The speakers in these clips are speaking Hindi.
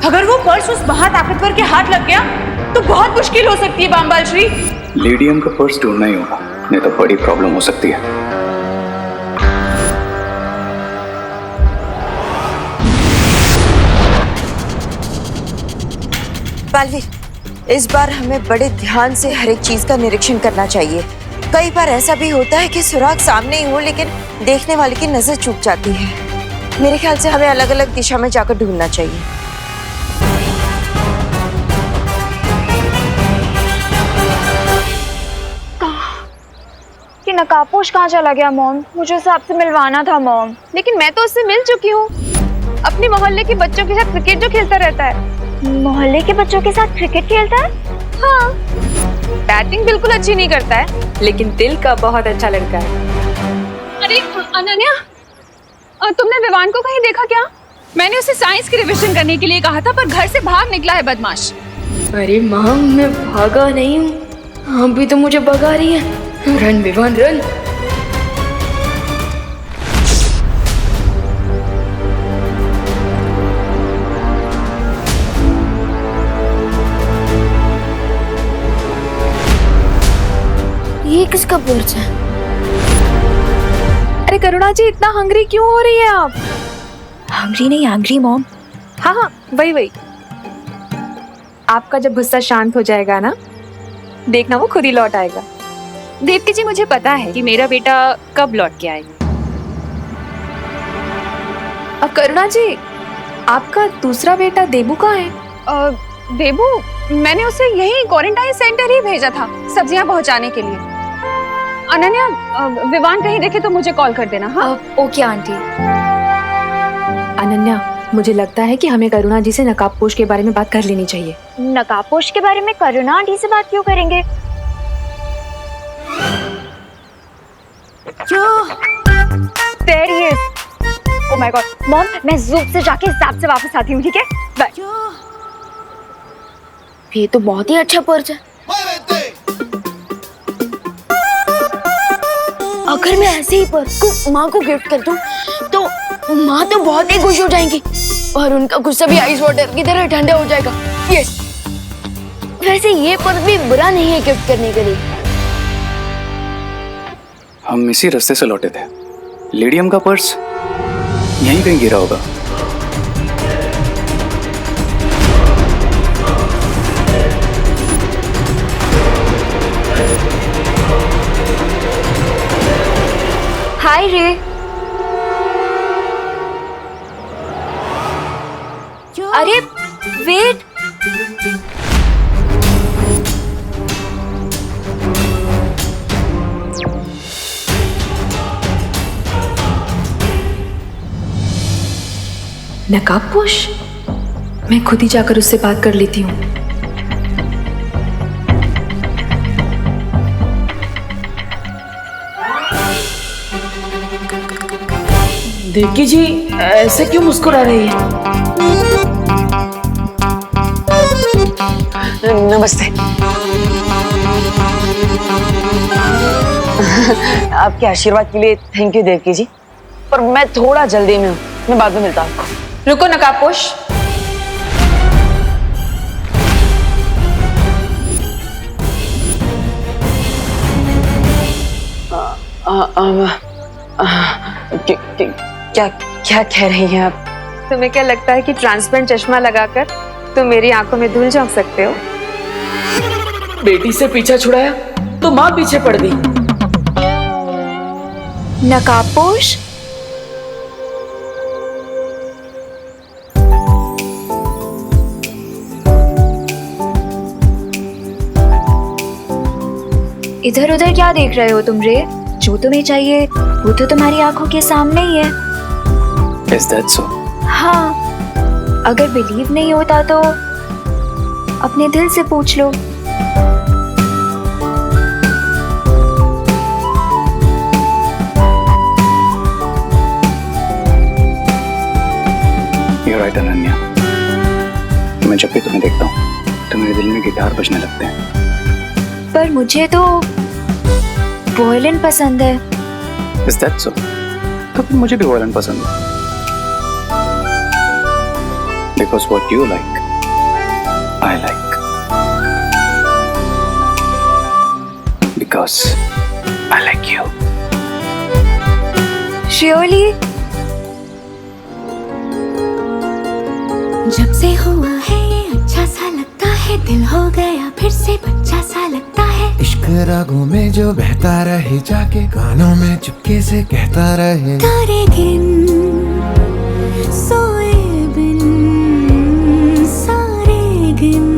अगर वो पर्स उस महा ताकतवर के हाथ लग गया तो बहुत मुश्किल हो सकती है बामबाल श्री। लेडियम का पर्स ढूंढना ही होगा, नहीं तो बड़ी प्रॉब्लम हो सकती है। बालवीर, इस बार हमें बड़े ध्यान से हर एक चीज का निरीक्षण करना चाहिए। कई बार ऐसा भी होता है कि सुराग सामने ही हो लेकिन देखने वाले की नजर चूक जाती है। मेरे ख्याल से हमें अलग अलग दिशा में जाकर ढूंढना चाहिए। कि नकाबपोश कहाँ चला गया मॉम? मुझे उससे आपसे मिलवाना था मॉम। लेकिन मैं तो उससे मिल चुकी हूँ। अपने मोहल्ले के बच्चों के साथ क्रिकेट जो खेलता रहता है। मोहल्ले के बच्चों के साथ क्रिकेट खेलता है? हाँ। बैटिंग बिल्कुल अच्छी नहीं करता है, लेकिन दिल का बहुत अच्छा लड़का है। अरे अनन्या, तुमने विवान को कहीं देखा क्या? मैंने उसे साइंस की रिविजन करने के लिए कहा था, पर घर से बाहर निकला है बदमाश। अरे माँ, मैं भागा नहीं हूँ, आप भी तो मुझे भगा रही है। Run Vivaan run. ये किसका पर्स है? अरे करुणा जी, इतना हंग्री क्यों हो रही है आप? हंग्री नहीं, एंग्री मॉम। हाँ हाँ, वही। आपका जब गुस्सा शांत हो जाएगा ना, देखना वो खुद ही लौट आएगा। देवकी जी, मुझे पता है कि मेरा बेटा कब लौट के आएगा। अब करुणा जी, आपका दूसरा बेटा देबू कहाँ है? देबू, मैंने उसे यही क्वारंटाइन सेंटर ही भेजा था सब्जियां पहुंचाने के लिए। अनन्या, विवान कहीं देखे तो मुझे कॉल कर देना। हाँ ओके आंटी। अनन्या, मुझे लगता है कि हमें करुणा जी से नकाबपोश के बारे में बात कर लेनी चाहिए। नकाबपोश के बारे में करुणा आंटी से बात क्यों करेंगे? There he is. Oh my God, mom, मैं ज़ूप से जाके ज़ैप से वापस आती हूँ, ठीक है? बाय। ये तो बहुत ही अच्छा पर्स है। अगर मैं ऐसे ही पर्स को माँ को गिफ्ट कर दूं, तो माँ तो बहुत ही खुश हो जाएंगी और उनका गुस्सा भी आइस वाटर की तरह ठंडा हो जाएगा। यस। वैसे ये पर्स भी बुरा नहीं है गिफ्ट करने के लिए। हम इसी रास्ते से लौटे थे। लेडियम का पर्स यहीं कहीं गिरा होगा। हाय रे। अरे वेट, नकाबपोश? मैं खुद ही जाकर उससे बात कर लेती हूँ। देवकी जी, ऐसे क्यों मुस्कुरा रही है? नमस्ते। आपके आशीर्वाद के लिए थैंक यू देवकी जी, पर मैं थोड़ा जल्दी में हूँ, मैं बाद में मिलता हूँ। रुको नकाबपोश, क्या क्या कह रही हैं आप? तुम्हें क्या लगता है कि ट्रांसपेरेंट चश्मा लगाकर तुम मेरी आंखों में धूल झोंक सकते हो? बेटी से पीछा छुड़ाया तो माँ पीछे पड़ गई। नकाबपोश, इधर उधर क्या देख रहे हो तुम रे? जो तुम्हें चाहिए वो तो तुम्हारी आंखों के सामने ही है। Is that so? हाँ, अगर बिलीव नहीं होता तो अपने दिल से पूछ लो। You're right, Ananya. मैं जब भी तुम्हें देखता हूँ तो मेरे दिल में गिटार बजने लगते हैं। पर मुझे तो वायलिन पसंद है। Is that so? तो फिर मुझे भी वायलिन पसंद है। Because what you like, I like. Because I like you. Surely जब से हुआ है ये अच्छा सा लगता है, दिल हो गया फिर से बच्चा सा लगता है। इश्क रागों में जो बहता रहे, जाके कानों में चुपके से कहता रहे। तारे गिन सोए बिन सारे गिन,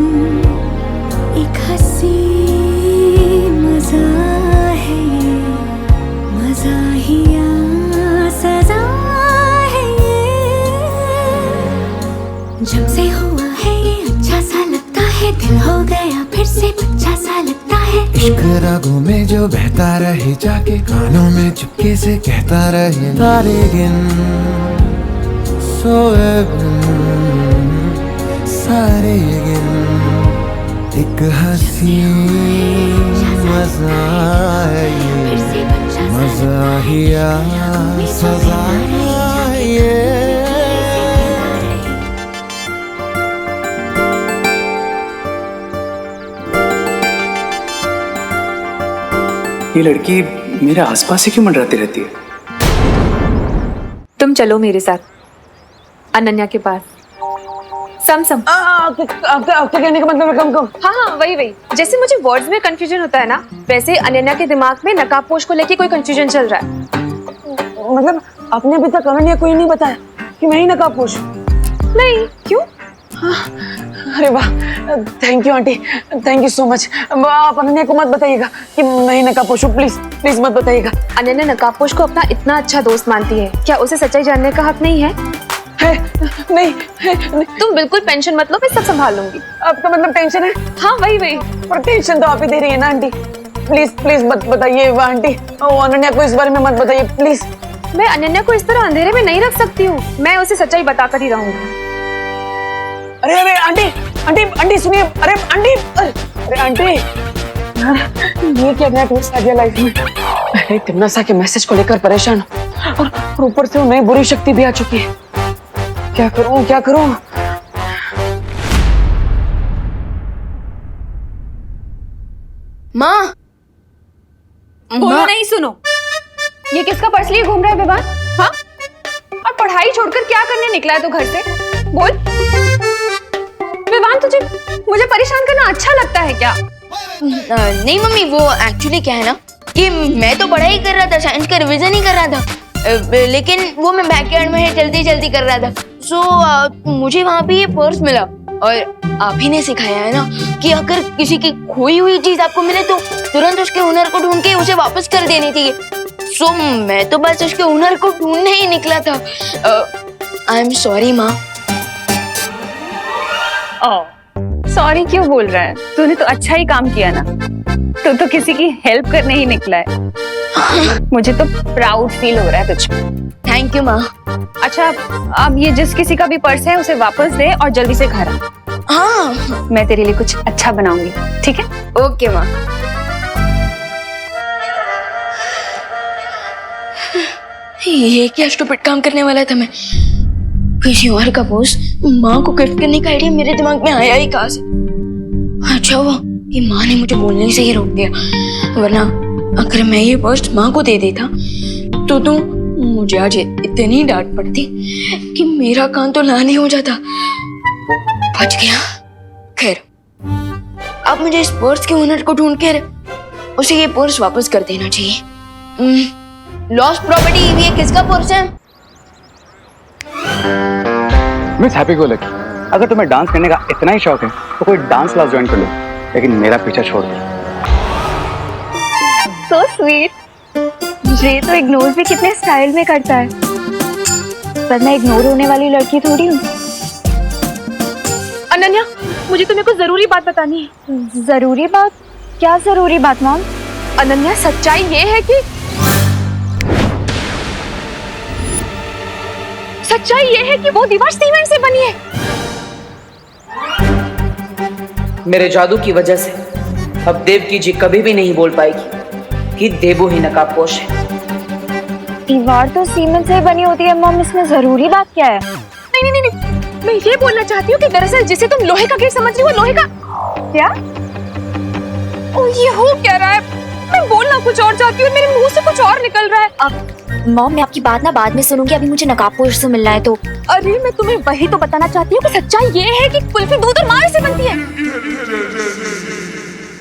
एक हंसी मजा है ये, मजा ही या सजा है ये। जब से हुआ है ये अच्छा सा लगता है, दिल हो गया फिर से बच्चा सा लगता है। इश्क रागों में जो बहता रहे, जाके कानों में चुपके से कहता रहे। तारे गिन सोए बिन सारे गिन, एक हंसी मजा है फिर ये, से बच्चा सा मजा ही या सजा है ये। ये लड़की मेरे आसपास ही क्यों मंडराती रहती है? तुम चलो मेरे साथ अनन्या के पास। सम आपके कहने का मतलब कम हाँ वही जैसे मुझे वर्ड्स में कंफ्यूजन होता है ना, वैसे अनन्या के दिमाग में नकाबपोश को लेके कोई कंफ्यूजन चल रहा है। मतलब आपने अभी तक अनन्या को ही नहीं बताया कि मैं ही नकाबपोश? नहीं, क्यों? अरे वाह, thank you aunty, thank you so much. आप अनन्या को मत बताइएगा कि मैं ही नकाबपोश हूँ, प्लीज प्लीज मत बताइएगा। अनन्या नकाबपोश को अपना इतना अच्छा दोस्त मानती है, क्या उसे सच्चाई जानने का हक नहीं है? नहीं, तुम बिल्कुल टेंशन मत लो, मैं सब संभाल लूंगी। आपका मतलब टेंशन है? हाँ वही पर टेंशन तो आप ही दे रही है ना आंटी। प्लीज प्लीज मत बताइए आंटी, अनन्या को इस बारे में मत बताइए प्लीज। मैं अनन्या को इस तरह अंधेरे में नहीं रख सकती हूँ, मैं उसे सच्चाई बताकर ही रहूंगी। अरे अरे आंटी आंटी आंटी सुनिए, अरे आंटी, अरे आंटी ये क्या नया ट्विस्ट आ गया लाइफ में। पहले तिमनसा के मैसेज को लेकर परेशान और ऊपर से वो नई बुरी शक्ति भी आ चुकी है। क्या करूं क्या करूं? माँ बोलो नहीं, सुनो, ये किसका पर्स लिए घूम रहा है विवान? हाँ, और पढ़ाई छोड़कर क्या करने निकला है तू घर से? बोल विवान, तुझे मुझे परेशान करना अच्छा लगता है क्या? नहीं मम्मी, वो एक्चुअली क्या है ना कि मैं तो पढ़ाई कर रहा था, साइंस का रिवीजन ही कर रहा था, लेकिन वो मैं बैकयार्ड में जल्दी कर रहा था। सो मुझे वहाँ पे ये पर्स मिला और आप ही ने सिखाया है ना कि अगर किसी की खोई हुई चीज आपको मिले तो तुरंत उसके हुनर को ढूंढ के उसे वापस कर देनी चाहिए। सो मैं तो बस उसके हुनर को ढूंढने ही निकला था। आई एम सॉरी माँ। सॉरी क्यों बोल रहा है? तूने तो अच्छा ही काम किया ना, तू तो किसी की हेल्प करने ही निकला है। मुझे तो प्राउड फील हो रहा है तुझ पे। थैंक यू माँ। अच्छा, अब ये जिस किसी का भी पर्स है उसे वापस दे और जल्दी से घर आ। हाँ मैं तेरे लिए कुछ अच्छा बनाऊंगी, ठीक है? ओके माँ। ये क्या स्टूपिड काम करने वाला था मैं? किसी और का पर्स माँ को गिफ्ट करने का आइडिया मेरे दिमाग में आया ही कहाँ से? अच्छा हुआ कि माँ ने मुझे बोलने से ही रोक दिया, वरना अगर मैं ये पर्स माँ को दे देता तो मुझे आज इतनी डांट पड़ती कि मेरा कान तो लाल ही हो जाता। बच गया। खैर, अब मुझे इस पर्स के ओनर को ढूंढ कर उसे ये पर्स वापस कर देना चाहिए। लॉस्ट प्रॉपर्टी, ये किसका पर्स है? मिस हैप्पी गो लकी, अगर तुम्हें डांस करने का इतना ही शौक है तो कोई डांस क्लास ज्वाइन कर लो, लेकिन मेरा पीछा छोड़ दो। So sweet. ये तो इग्नोर भी कितने स्टाइल में करता है, पर मैं इग्नोर होने वाली लड़की थोड़ी हूँ। अनन्या, मुझे तुम्हें कुछ जरूरी बात बतानी है। जरूरी बात? क्या जरूरी बात मॉम? अनन्या, सच्चाई ये है कि वो दीवार सीमेंट से बनी है। मेरे जादू की वजह से अब देवकी जी कभी भी नहीं बोल पाएगी कि देवो ही नकाबपोश है। दीवार तो सीमेंट से बनी होती है मॉम, इसमें जरूरी बात क्या है? नहीं नहीं नहीं नहीं, मैं ये बोलना चाहती हूँ कि दरअसल जिसे तुम लोहे का गेट समझ रही हो, लोहे का क्या? ओ ये हो क्या रहा है? मैं बोलना कुछ और चाहती हूँ, मेरे मुंह से कुछ और निकल रहा है। अब मॉम, मैं आपकी बात ना बाद में सुनूंगी, अभी मुझे नकाबपोश से मिलना है तो। अरे मैं तुम्हें वही तो बताना चाहती हूँ कि सच्चाई ये है कि कुल्फी दूध और मार से बनती है।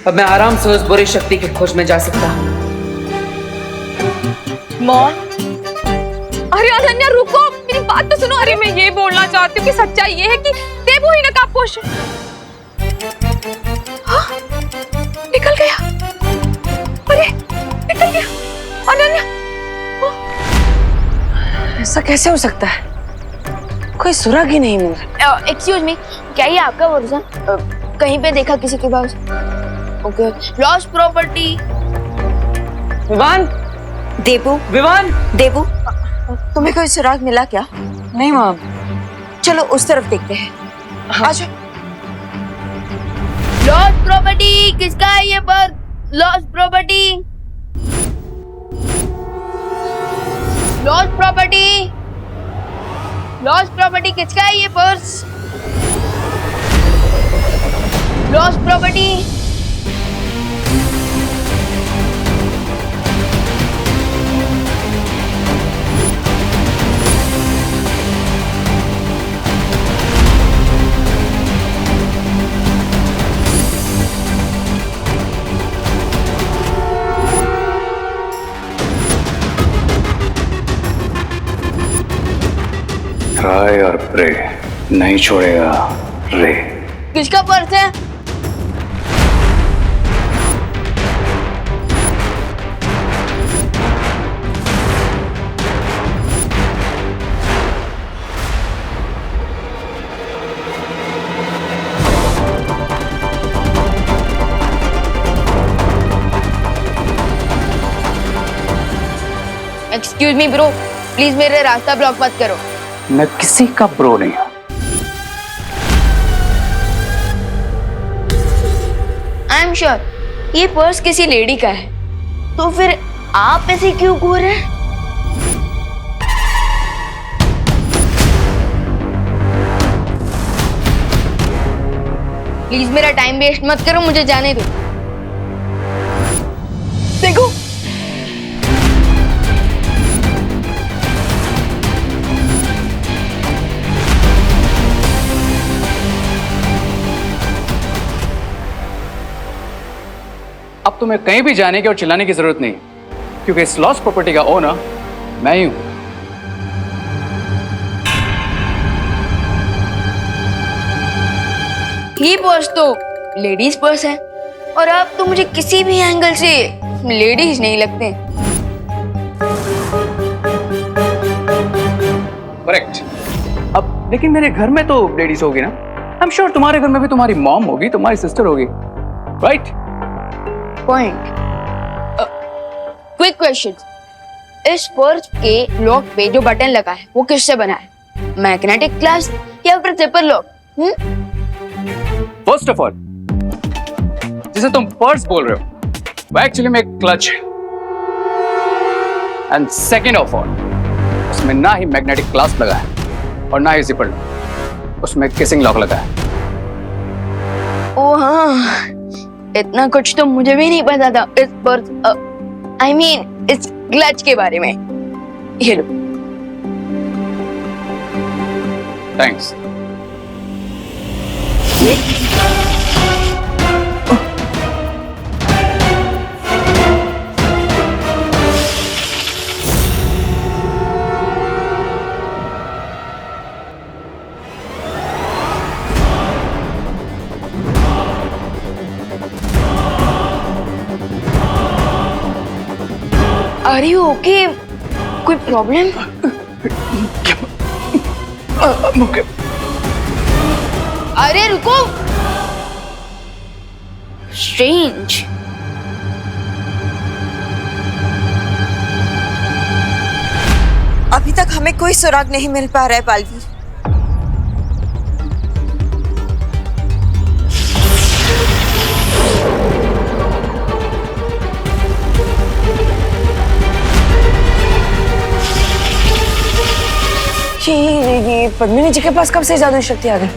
अब मैं आराम से उस बुरी शक्ति की खोज में जा सकता हूँ। मॉम, अरे अनन्या रुको, मेरी बात तो सुनो। अरे मैं ये बोलना चाहती हूँ कि सच्चाई ये है कि देवो ही नकाबपोश है। हाँ, निकल गया। अरे निकल गया अनन्या। ऐसा कैसे हो सकता है? कोई सुराग ही नहीं मिल रहा। एक्सक्यूज मी, क्या ये आपका वर्जन कहीं पे देखा किसी के पास? Okay, lost property. Vivaan, Debu, Vivaan. Debu, तुम्हें कोई सुराग मिला क्या? नहीं माँ। चलो उस तरफ देखते हैं। हाँ। आजो। लॉस्ट प्रॉपर्टी किसका है ये purse? Lost property, lost property, lost property किसका है ये पर्स? Lost property. ट्राई और प्रे, नहीं छोड़ेगा रे। किसका पर्स है? एक्सक्यूज मी ब्रो, प्लीज मेरे रास्ता ब्लॉक मत करो। मैं किसी का ब्रो नहीं हूं। आई एम श्योर ये पर्स किसी लेडी का है, तो फिर आप ऐसे क्यों घूर रहे हैं? प्लीज मेरा टाइम वेस्ट मत करो, मुझे जाने दो। देखो, अब तुम्हें कहीं भी जाने की और चिल्लाने की जरूरत नहीं, क्योंकि इस लॉस्ट प्रॉपर्टी का ओनर मैं ही हूं। ये पर्स तो लेडीज पर्स है, और आप तो मुझे किसी भी एंगल से लेडीज नहीं लगते। करेक्ट। अब लेकिन मेरे घर में तो लेडीज होगी ना। आई एम श्योर तुम्हारे घर में भी तुम्हारी मॉम होगी, तुम्हारी सिस्टर होगी, राइट? पॉइंट। क्विक क्वेश्चन, इस पर्स के लॉक पे जो बटन लगा है वो किससे बना है? मैग्नेटिक ग्लास या फिर zipper lock? First of all, जिसे तुम पर्स बोल रहे हो वो एक्चुअली में एक क्लच है। एंड सेकेंड ऑफ ऑल, उसमें ना ही मैग्नेटिक ग्लास लगा है और ना ही जिपर लॉक, उसमें किसिंग लॉक लगा है। ओ हाँ, इतना कुछ तो मुझे भी नहीं पता था इस पर्स, आई मीन इस क्लच के बारे में। ये लो। थैंक्स। Are you okay? कोई प्रॉब्लम? अरे रुको, स्ट्रेंज। अभी तक हमें कोई सुराग नहीं मिल पा रहा है पालवी। ये पद्मिनी जी के पास कब से जादुई शक्ति आ गई?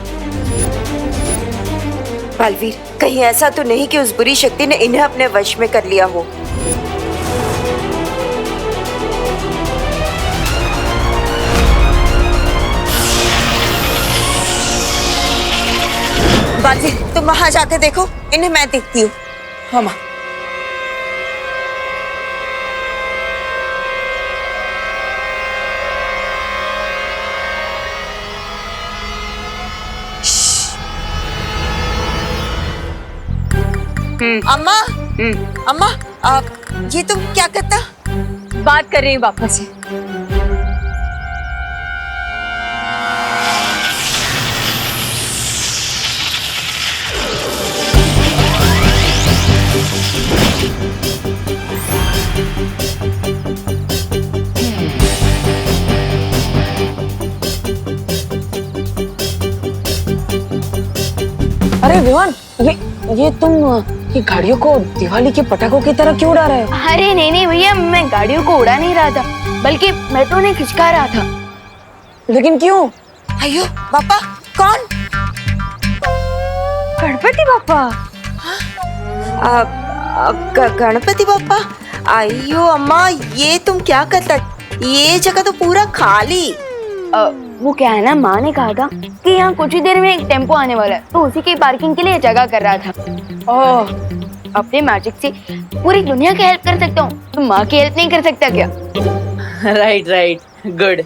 बालवीर, कहीं ऐसा तो नहीं कि उस बुरी शक्ति ने इन्हें अपने वश में कर लिया हो। बालवीर, तुम वहां जाकर देखो, इन्हें मैं देखती हूँ। हाँ माँ। अम्मा, अम्मा, ये तुम क्या करता? बात कर रही हूँ पापा से। अरे विवान, ये तुम ये गाड़ियों को दिवाली के पटाखों की तरह क्यों उड़ा रहे हो? अरे नहीं नहीं भैया, मैं गाड़ियों को उड़ा नहीं रहा था, बल्कि मैं तो उन्हें खिंचका रहा था। लेकिन क्यों? अयो पापा, कौन? गणपति बापा। गणपति बापा? अयो अम्मा, ये तुम क्या करता? ये जगह तो पूरा खाली। वो क्या है ना, माँ ने कहा था कि यहाँ कुछ ही देर में एक टेम्पो आने वाला है, तो उसी की पार्किंग के लिए जगह कर रहा था। ओह, अपने मैजिक से पूरी दुनिया की हेल्प कर सकता हूँ, तो माँ की हेल्प नहीं कर सकता क्या? Right right, good.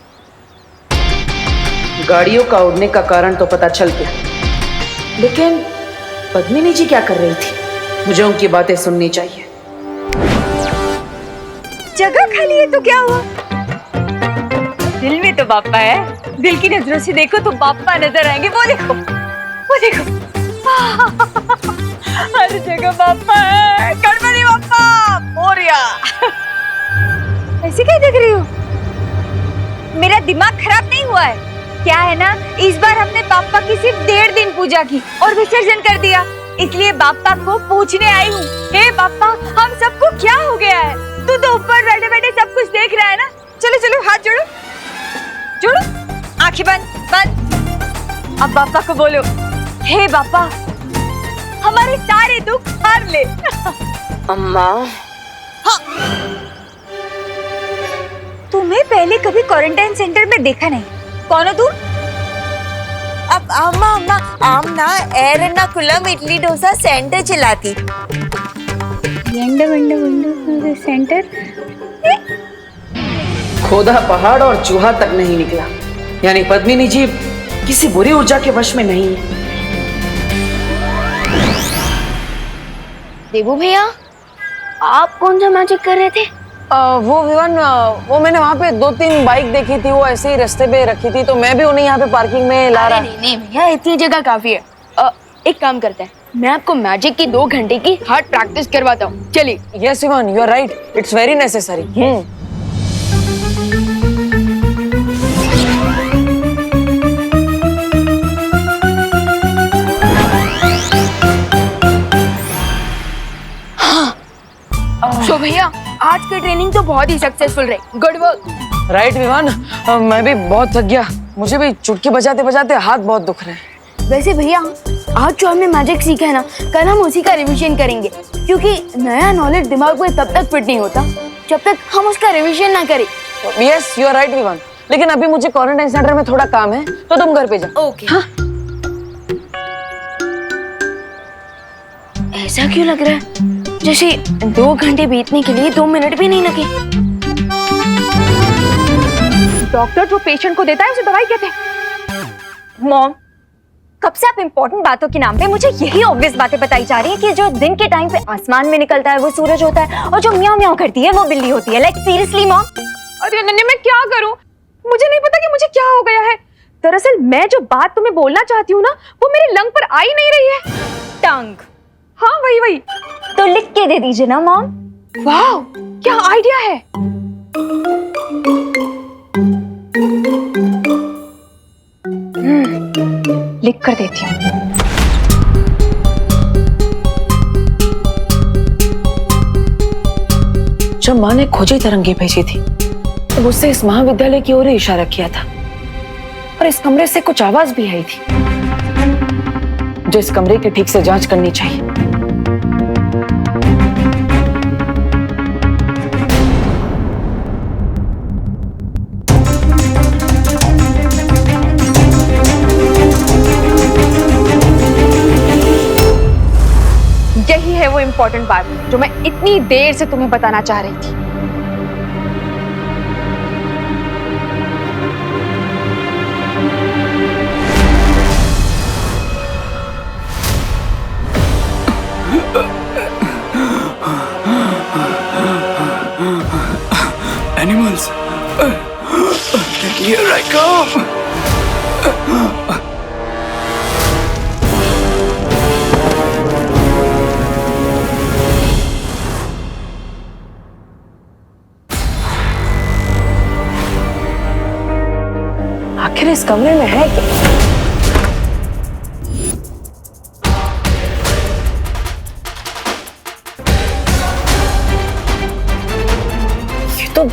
गाड़ियों का उड़ने का कारण तो पता चल गया, लेकिन पद्मिनी जी क्या कर रही थी? मुझे उनकी बातें सुननी चाहिए। जगह खाली है तो क्या हुआ? दिल में तो बापा है, दिल की नजरों से देखो तो बापा नजर आएंगे। वो देखो, वो देखो, हर जगह बापा है। गणपति बापा मोरिया। ऐसे क्या देख रही हो? मेरा दिमाग खराब नहीं हुआ है क्या? है ना, इस बार हमने बापा की सिर्फ 1.5 दिन पूजा की और विसर्जन कर दिया, इसलिए बापा को पूछने आई हूँ। हे बापा, हम सबको क्या हो गया है? तू तो ऊपर बैठे बैठे सब कुछ देख रहा है ना। चलो चलो, हाथ जोड़ो, जोड़ो, आंखें बंद बंद। अब बापा को बोलो, हे बापा, हमारे सारे दुख हर ले। अम्मा, हाँ। तुम्हें पहले कभी क्वारंटाइन सेंटर में देखा नहीं। कौन हो तुम? अब अम्मा अम्मा, आम ना एर्नाकुलम इडली डोसा सेंटर चलाती। सेंटर? खोदा पहाड़ और चूहा तक नहीं निकला, यानी पद्मिनी जी किसी बुरी ऊर्जा के वश में नहीं है। देवू भैया, आप कौन सा मैजिक कर रहे थे? वो विवान, वो मैंने वहाँ पे 2-3 बाइक देखी थी, वो ऐसे ही रास्ते पे रखी थी, तो मैं भी उन्हें यहाँ पे पार्किंग में ला रहा। नहीं नहीं भैया, इतनी जगह काफी है। एक काम करते हैं, मैं आपको मैजिक की 2 घंटे की हार्ड प्रैक्टिस करवाता हूँ, चलिए। Yes Vivaan, you are right, it's very necessary. तो भैया, आज की ट्रेनिंग तो बहुत ही सक्सेसफुल रही, गुड वर्क। राइट विवान, मैं भी बहुत थक गया, मुझे भी चुटकी बजाते बजाते हाथ बहुत दुख रहे हैं। वैसे भैया, आज जो हमने मैजिक सीखा है ना, कल हम उसी का रिवीजन करेंगे, क्योंकि नया नॉलेज दिमाग में तब तक फिट नहीं होता जब तक हम उसका रिवीजन ना करें। Yes, you are right Vivaan, लेकिन अभी मुझे क्वारंटाइन सेंटर में थोड़ा काम है, तो तुम घर पे जाओ। ओके। हाँ? ऐसा क्यों लग रहा है जैसे 2 घंटे बीतने के लिए 2 मिनट भी नहीं लगे? डॉक्टर जो पेशेंट को देता है उसे दवाई कहते हैं। मॉम, कब से आप इम्पोर्टेंट बातों के नाम पे मुझे यही ऑब्वियस बातें बताई जा रही है कि जो दिन के टाइम पे आसमान में निकलता है वो सूरज होता है, और जो म्याऊं म्याऊं करती है वो बिल्ली होती है। Like seriously mom. अरे नन्हे, मैं क्या करूं? मुझे नहीं पता कि मुझे क्या हो गया है। दरअसल मैं जो बात तुम्हें बोलना चाहती हूँ ना, वो मेरे लंग पर आ ही नहीं रही है। टंग, हाँ वही। तो लिख के दे दीजिए ना मॉम। वाह, क्या आइडिया है। लिख कर देती हूँ। जब माँ ने खोजी तरंगी भेजी थी, तो उससे इस महाविद्यालय की ओर ही इशारा किया था। और इस कमरे से कुछ आवाज भी आई थी, जो इस कमरे की ठीक से जांच करनी चाहिए। यही है वो इम्पोर्टेंट बात जो मैं इतनी देर से तुम्हें बताना चाह रही थी। Animals. Here I come. आखिर इस कमरे में है क्या? ये तो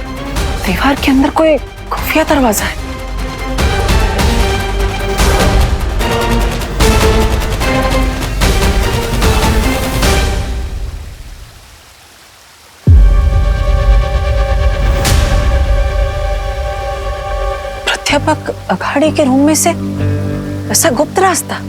दीवार के अंदर कोई खुफिया दरवाजा है। प्राध्यापक अखाड़े के रूम में से ऐसा गुप्त रास्ता?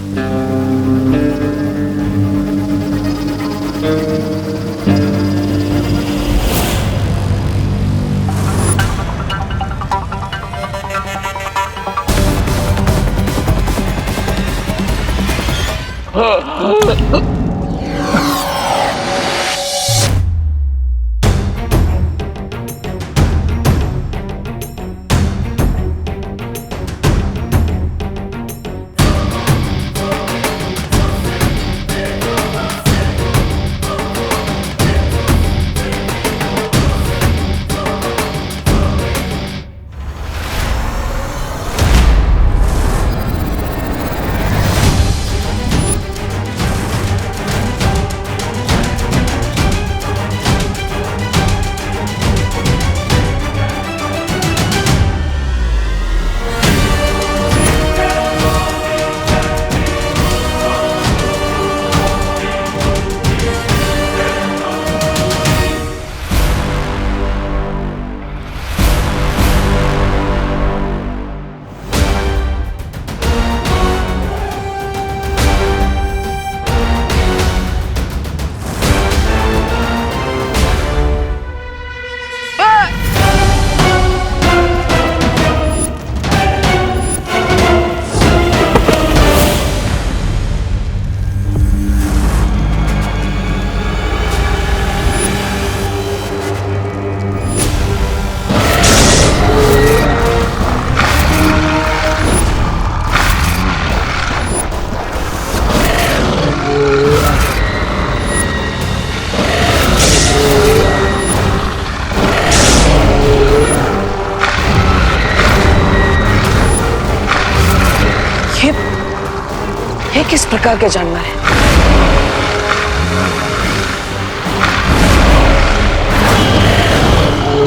ये किस प्रकार के जानवर है?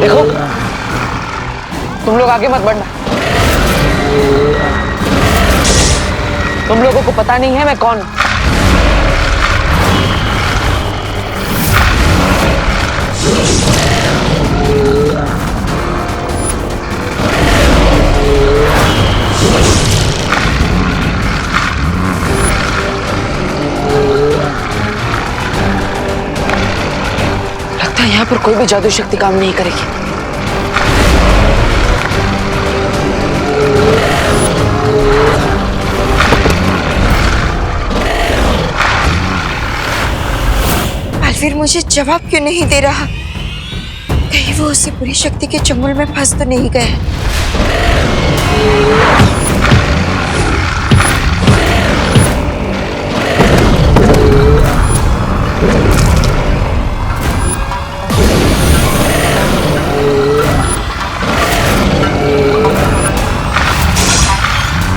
देखो, तुम लोग आगे मत बढ़ना। तुम लोगों को पता नहीं है मैं कौन हूं। लगता है यहाँ पर कोई भी जादू शक्ति काम नहीं करेगी। फिर मुझे जवाब क्यों नहीं दे रहा? कहीं वो उसी बुरी शक्ति के चंगुल में फंस तो नहीं गए?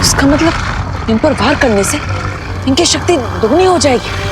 इसका मतलब इन पर वार करने से इनकी शक्ति दुगनी हो जाएगी।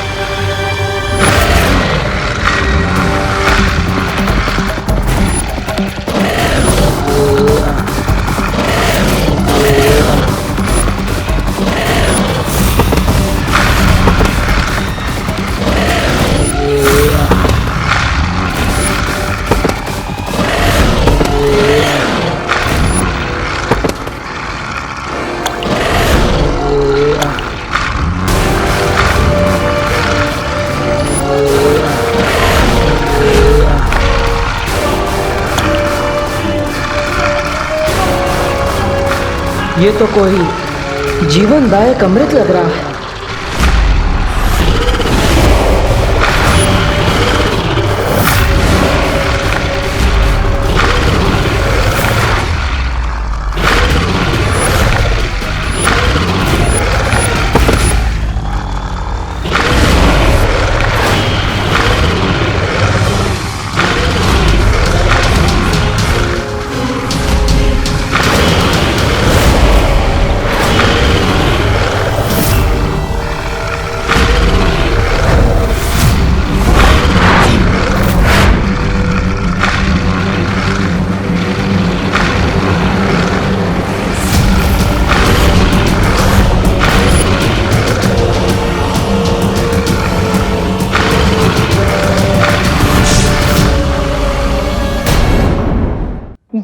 ये तो कोई जीवनदायक अमृत लग रहा है।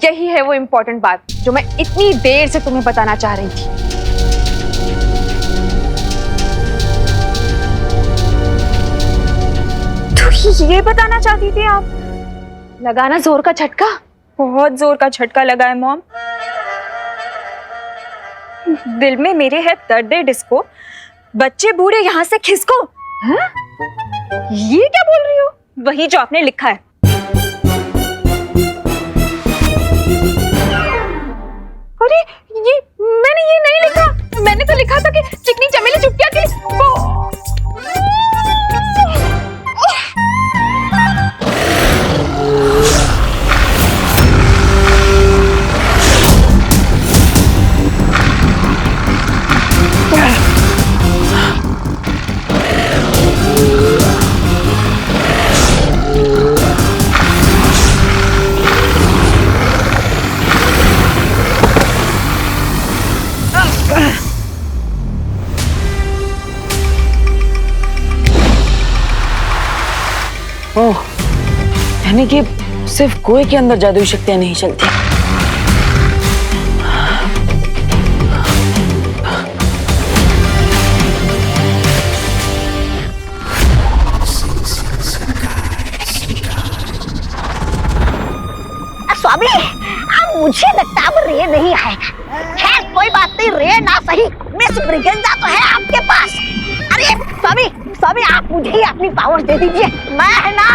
यही है वो इम्पोर्टेंट बात जो मैं इतनी देर से तुम्हें बताना चाह रही थी। तो ये बताना चाहती थी आप? लगाना जोर का झटका? बहुत जोर का झटका लगा है मॉम। दिल में मेरे है दर्द डिस्को, बच्चे बूढ़े यहाँ से खिसको। हाँ? ये क्या बोल रही हो? वही जो आपने लिखा है। अरे ये मैंने ये नहीं लिखा। मैंने तो लिखा था कि चिकनी चमेली चुपकिया के लिए। ओह, यानी कि सिर्फ कुएं के अंदर जादुई शक्तियां नहीं चलती। स्वामी, अब मुझे लगता अब रे नहीं आएगा। खैर कोई बात नहीं, रे ना सही, मिस ब्रिगेंजा तो है आपके पास। अरे स्वामी आप मुझे ही अपनी पावर दे दीजिए। मैं है ना,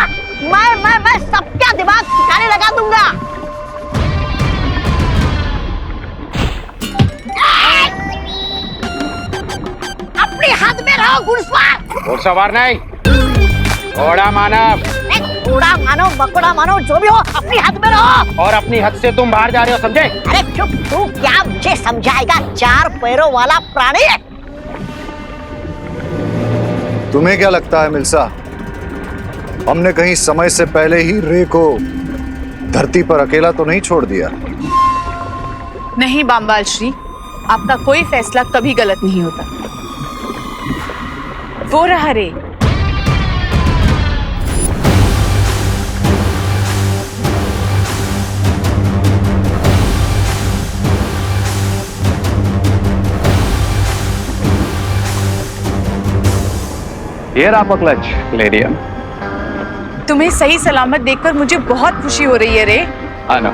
मैं सबका दिमाग ठिकाने लगा दूंगा। अपने हाथ में रहो घुड़सवार। घुड़सवार नहीं, घोड़ा मानव। घोड़ा मानो बकोड़ा मानो जो भी हो, अपनी हद में रहो। और अपनी हद से तुम बाहर जा रहे हो, समझे? अरे चुप, तू क्या मुझे समझाएगा? 4 पैरों वाला प्राणी। तुम्हें क्या लगता है मिल्सा, हमने कहीं समय से पहले ही रे को धरती पर अकेला तो नहीं छोड़ दिया? नहीं बामबाल श्री, आपका कोई फैसला कभी गलत नहीं होता। वो रहा रे। ये रहा क्लच, लेडियम। तुम्हें सही सलामत देखकर मुझे बहुत खुशी हो रही है रे। आना।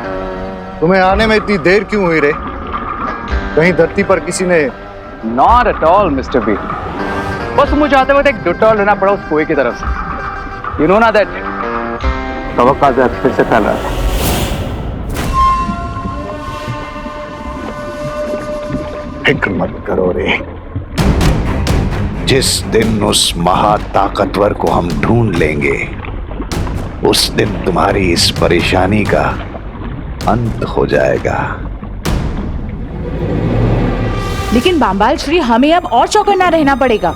तुम्हें आने में इतनी देर क्यों हुई रे? कहीं धरती पर किसी ने? Not at all mister B, बस मुझे आते वक्त एक डिटॉल लेना पड़ा उस कुएं की तरफ से। यू नो ना दैट तवक्का फिर से फैल रहा था। फिक्र मत करो रे, जिस दिन उस महाताकतवर को हम ढूंढ लेंगे उस दिन तुम्हारी इस परेशानी का अंत हो जाएगा। लेकिन बामबाल श्री, हमें अब और चौकन्ना रहना पड़ेगा,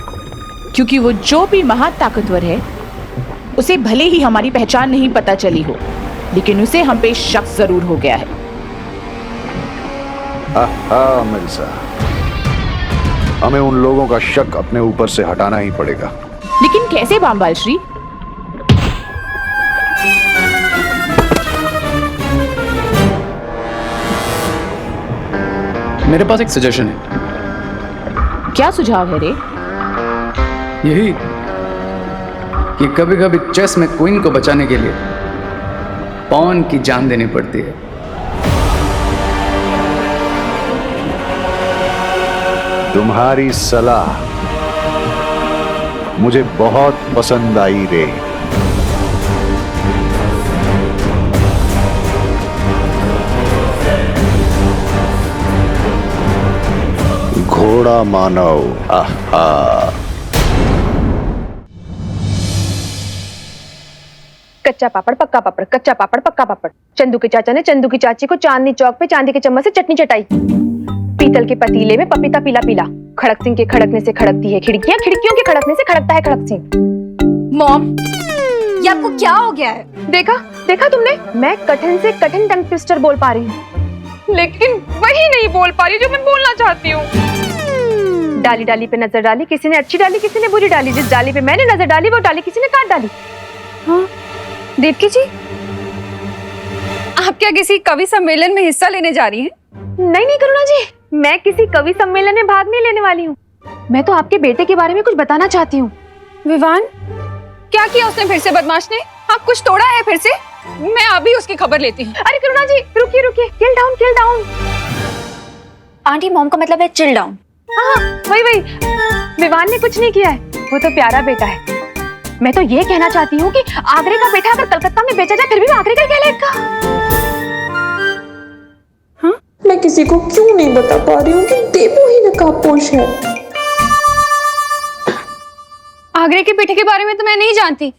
क्योंकि वो जो भी महाताकतवर है उसे भले ही हमारी पहचान नहीं पता चली हो, लेकिन उसे हम पे शक जरूर हो गया है। मिर्जा, हमें उन लोगों का शक अपने ऊपर से हटाना ही पड़ेगा। लेकिन कैसे बामबाल श्री? मेरे पास एक सजेशन है। क्या सुझाव है रे? यही कि कभी कभी चेस में क्वीन को बचाने के लिए पॉन की जान देनी पड़ती है। तुम्हारी सलाह मुझे बहुत पसंद आई रे। घोड़ा मानव, आहा। कच्चा पापड़ पक्का पापड़, कच्चा पापड़ पक्का पापड़। चंदू के चाचा ने चंदू की चाची को चांदनी चौक पे चांदी के चम्मच से चटनी चटाई। पीतल के पतीले में पपीता पीला पीला। खड़क सिंह के खड़कने से खड़कती है खिड़कियां, खिड़कियों के खड़कने से खड़कता है खड़क सिंह। मॉम, ये आपको क्या हो गया है? देखा देखा तुमने, मैं कठिन से कठिन टंग ट्विस्टर बोल पा रही हूँ, लेकिन वही नहीं बोल पा रही जो मैं बोलना चाहती हूँ। डाली डाली पे नजर डाली, किसी ने अच्छी डाली किसी ने बुरी डाली। जिस डाली पे मैंने नजर डाली वो डाली किसी ने काट डाली। हाँ, देवकी जी, आप क्या किसी कवि सम्मेलन में हिस्सा लेने जा रही हैं? नहीं नहीं करुणा जी, मैं किसी कवि सम्मेलन में भाग नहीं लेने वाली हूँ। मैं तो आपके बेटे के बारे में कुछ बताना चाहती हूँ। विवान, क्या किया उसने फिर से बदमाश ने? हाँ, कुछ तोड़ा है फिर से? मैं अभी उसकी खबर लेती हूँ। अरे करुणा जी, रुकिए रुकिए, किल डाउन किल डाउन। आंटी, मॉम का मतलब है चिल डाउन। हाँ वही। विवान ने कुछ नहीं किया है, वो तो प्यारा बेटा है। मैं तो ये कहना चाहती हूँ कि आगरे का बेटा अगर कलकत्ता में बेचा जाए फिर भी आगरे का ही कहलाएगा। हाँ? मैं किसी को क्यों नहीं बता पा रही हूँ कि देवू ही नकाबपोश है। आगरे के पेठे के बारे में तो मैं नहीं जानती,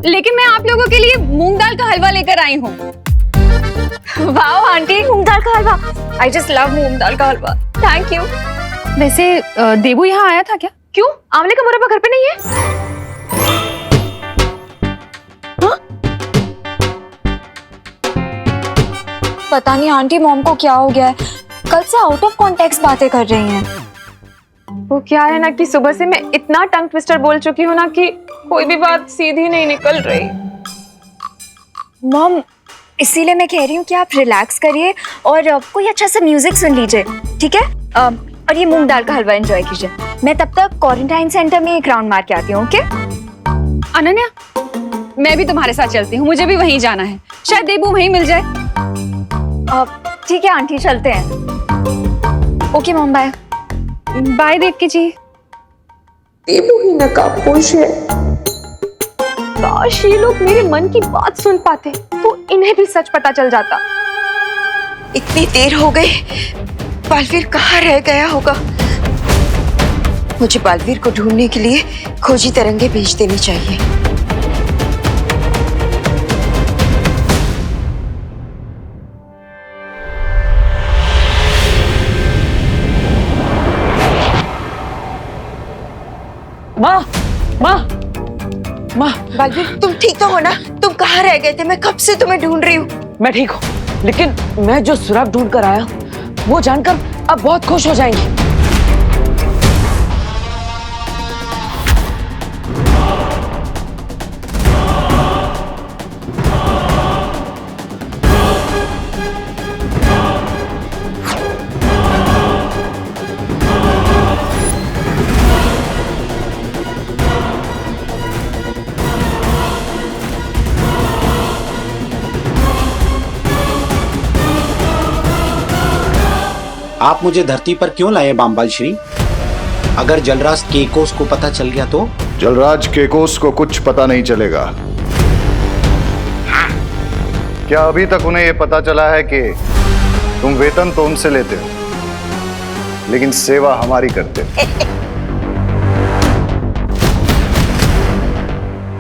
लेकिन मैं आप लोगों के लिए मूंग दाल का हलवा लेकर आई हूँ। वाओ आंटी, मूंग दाल का हलवा। आई जस्ट लव मूंग दाल का हलवा। Thank you. वैसे देवू यहाँ आया था क्या? क्यों, आंवले का मुरब्बा घर पे नहीं है? पता नहीं आंटी, मॉम को क्या हो गया है, कल से आउट ऑफ कॉन्टेक्स्ट बातें कर रही हैं। वो क्या है ना कि सुबह से मैं इतना टंग ट्विस्टर बोल चुकी हूँ ना कि कोई भी बात सीधी नहीं निकल रही। मॉम, इसीलिए मैं कह रही हूँ कि आप रिलैक्स करिए और कोई अच्छा सा म्यूजिक सुन लीजिए, ठीक है? और ये मूंग दाल का हलवा एंजॉय कीजिए। मैं तब तक क्वारंटाइन सेंटर में एक राउंड मार के आती हूँ, ओके? अनन्या, मैं भी तुम्हारे साथ चलती हूँ, मुझे भी वहीं जाना है, शायद देबू वहीं मिल जाए। ठीक है आंटी, चलते हैं। Okay mom, bye. Bye Devki ji. Devu ही नकाबपोश है। काश ये लोग मेरे मन की बात सुन पाते तो इन्हें भी सच पता चल जाता। इतनी देर हो गई, बालवीर कहाँ रह गया होगा? मुझे बालवीर को ढूंढने के लिए खोजी तरंगे भेज देनी चाहिए। माँ, माँ, माँ। बालवीर, तुम ठीक तो हो ना? तुम कहाँ रह गए थे? मैं कब से तुम्हें ढूंढ रही हूँ। मैं ठीक हूँ, लेकिन मैं जो सुराग ढूंढ कर आया वो जानकर अब बहुत खुश हो जाएंगी। आप मुझे धरती पर क्यों लाए बामबाल श्री? अगर जलराज केकोस को पता चल गया तो? जलराज केकोस को कुछ पता नहीं चलेगा। क्या अभी तक उन्हें यह पता चला है कि तुम वेतन तो उनसे लेते हो, लेकिन सेवा हमारी करते हो?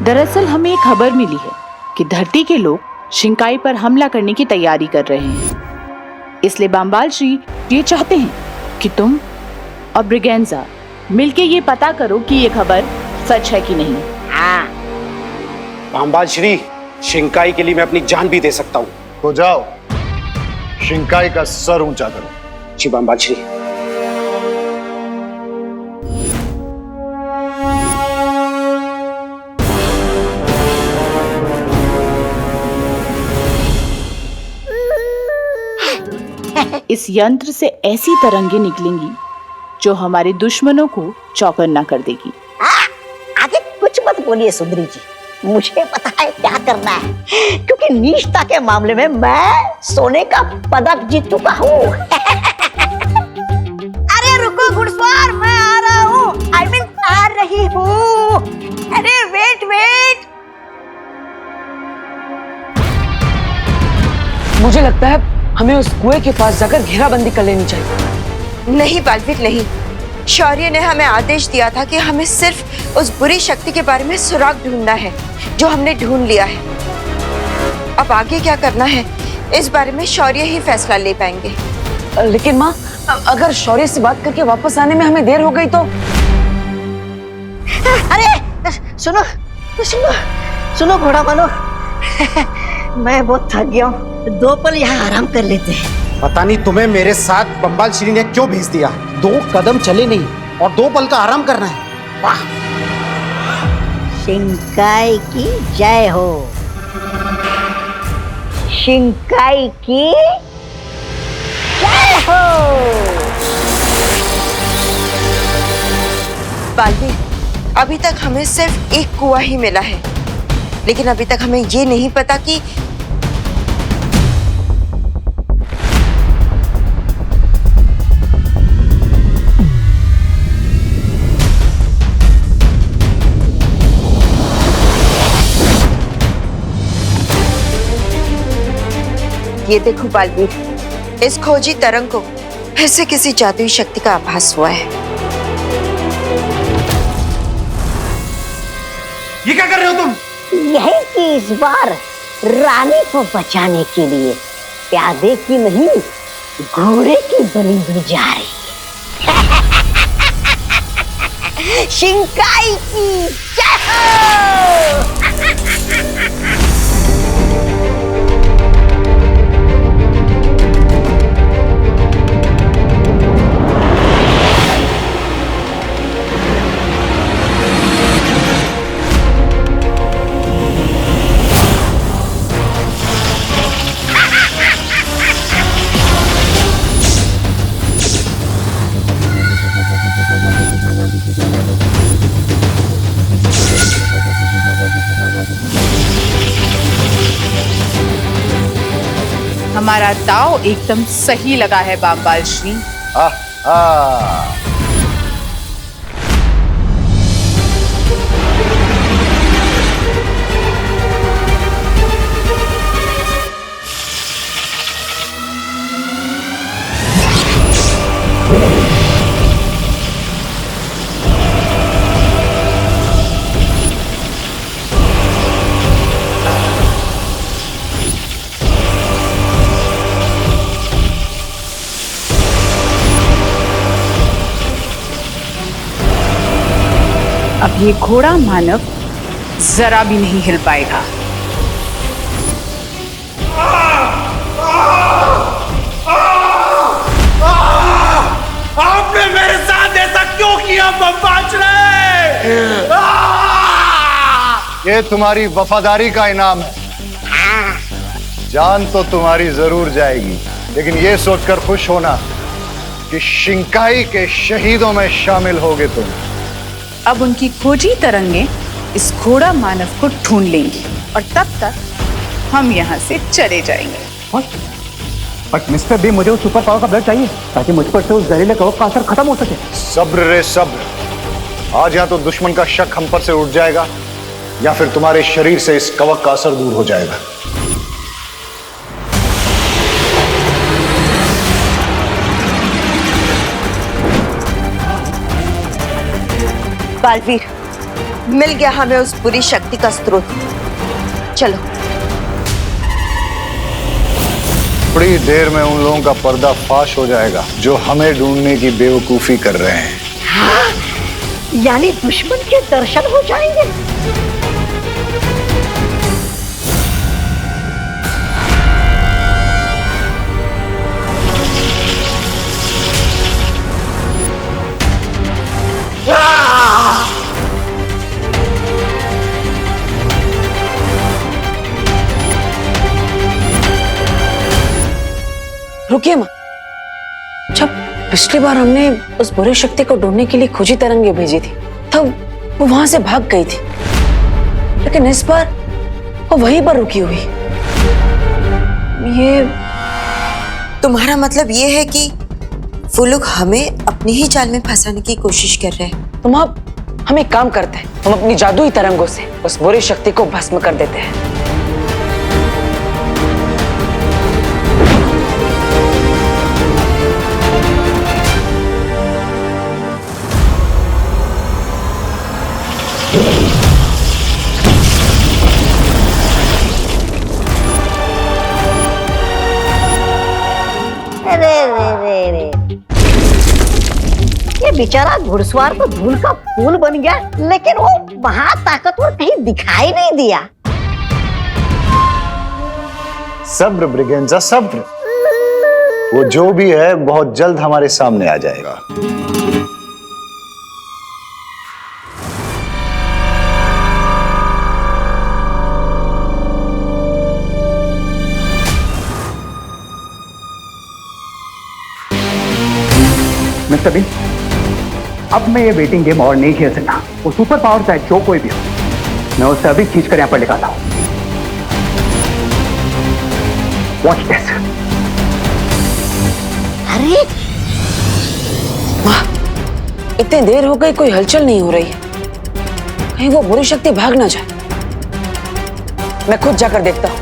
दरअसल हमें एक खबर मिली है कि धरती के लोग शिंकाई पर हमला करने की तैयारी कर रहे हैं। इसलिए बामबाल श्री ये चाहते हैं कि तुम और ब्रिगेंजा मिलके ये पता करो कि ये खबर सच है कि नहीं। बामबाल श्री, शिंकाई के लिए मैं अपनी जान भी दे सकता हूँ। तो जाओ, शिंकाई का सर ऊंचा करो। जी बामबाल श्री। इस यंत्र से ऐसी तरंगे निकलेंगी जो हमारे दुश्मनों को चौकन्ना कर देगी। आगे कुछ मत बोलिए सुंदरी जी, मुझे पता है क्या करना है, क्योंकि निष्ठा के मामले में मैं सोने का पदक जीत चुका हूँ। अरे रुको रही हूँ। अरे वेट वेट, मुझे लगता है हमें उस कुएं के पास जाकर घेराबंदी कर लेनी चाहिए। नहीं बालवीर नहीं, शौर्य ने हमें आदेश दिया था कि हमें सिर्फ उस बुरी शक्ति के बारे में सुराग ढूंढना है, जो हमने ढूंढ लिया है। अब आगे क्या करना है इस बारे में शौर्य ही फैसला ले पाएंगे। लेकिन माँ, अगर शौर्य से बात करके वापस आने में हमें देर हो गई तो? अरे सुनो सुनो सुनो घोड़ा बनो, मैं बहुत थक गया हूँ, 2 पल यहाँ आराम कर लेते हैं। पता नहीं तुम्हें मेरे साथ बम्बाल श्री ने क्यों भेज दिया। 2 कदम चले नहीं और 2 पल का आराम करना है। वाह! शिंकाई की जय हो, शिंकाई की जय हो। बालवीर, अभी तक हमें सिर्फ एक कुआं ही मिला है, लेकिन अभी तक हमें ये नहीं पता कि ये देखो बालवीर, इस खोजी तरंग को फिर से किसी जादुई शक्ति का आभास हुआ है। ये क्या कर रहे हो तुम? यही कि इस बार रानी को बचाने के लिए प्यादे की नहीं घोड़े की बलि दी जा रही है। शिंकाई की जय हो। हमारा दाव एकदम सही लगा है बाम्बाल श्री। अब ये घोड़ा मानव जरा भी नहीं हिल पाएगा। आपने मेरे साथ ऐसा क्यों किया बम्बाल श्री? ये तुम्हारी वफादारी का इनाम है। जान तो तुम्हारी जरूर जाएगी, लेकिन ये सोचकर खुश होना कि शिंकाई के शहीदों में शामिल होगे तुम। अब उनकी खोजी तरंगे इस घोड़ा मानव को ढूंढ लेंगी और तब तक हम यहाँ से चले जाएंगे। बट मिस्टर बी, मुझे उस सुपर पावर का ब्लड चाहिए ताकि मुझ पर से उस जहरीले कवक का असर खत्म हो सके। सब्र रे सब्र। आज या तो दुश्मन का शक हम पर से उठ जाएगा या फिर तुम्हारे शरीर से इस कवक का असर दूर हो जाएगा। बालवीर, मिल गया हमें उस बुरी शक्ति का स्रोत। चलो। थोड़ी देर में उन लोगों का पर्दा फाश हो जाएगा जो हमें ढूंढने की बेवकूफी कर रहे हैं। हाँ? यानी दुश्मन के दर्शन हो जाएंगे। रुकिए माँ, जब पिछली बार हमने उस बुरी शक्ति को ढूंढने के लिए खोजी तरंगे भेजी थी तब वो वहां से भाग गई थी, लेकिन इस बार वो वहीं पर रुकी हुई। ये तुम्हारा मतलब ये है कि वो लोग हमें अपनी ही जाल में फंसाने की कोशिश कर रहे हैं? तुम हम एक काम करते हैं, हम अपनी जादुई तरंगों से उस बुरी शक्ति को भस्म कर देते हैं। अरे रे रे रे, ये बेचारा घुड़सवार तो धूल का फूल बन गया, लेकिन वो महाताकतवर कहीं दिखाई नहीं दिया। सब्र ब्रिगेंजा, सब्र। वो जो भी है बहुत जल्द हमारे सामने आ जाएगा। मिस्टर बीन, अब मैं ये वेटिंग गेम और नहीं खेल सकता। वो सुपर पावर चाहे जो कोई भी हो, मैं उसे अभी खींच कर यहां पर दिखाता हूं। Watch this. अरे माँ, इतनी देर हो गई, कोई हलचल नहीं हो रही है। कहीं वो बुरी शक्ति भाग ना जाए। मैं खुद जाकर देखता हूं।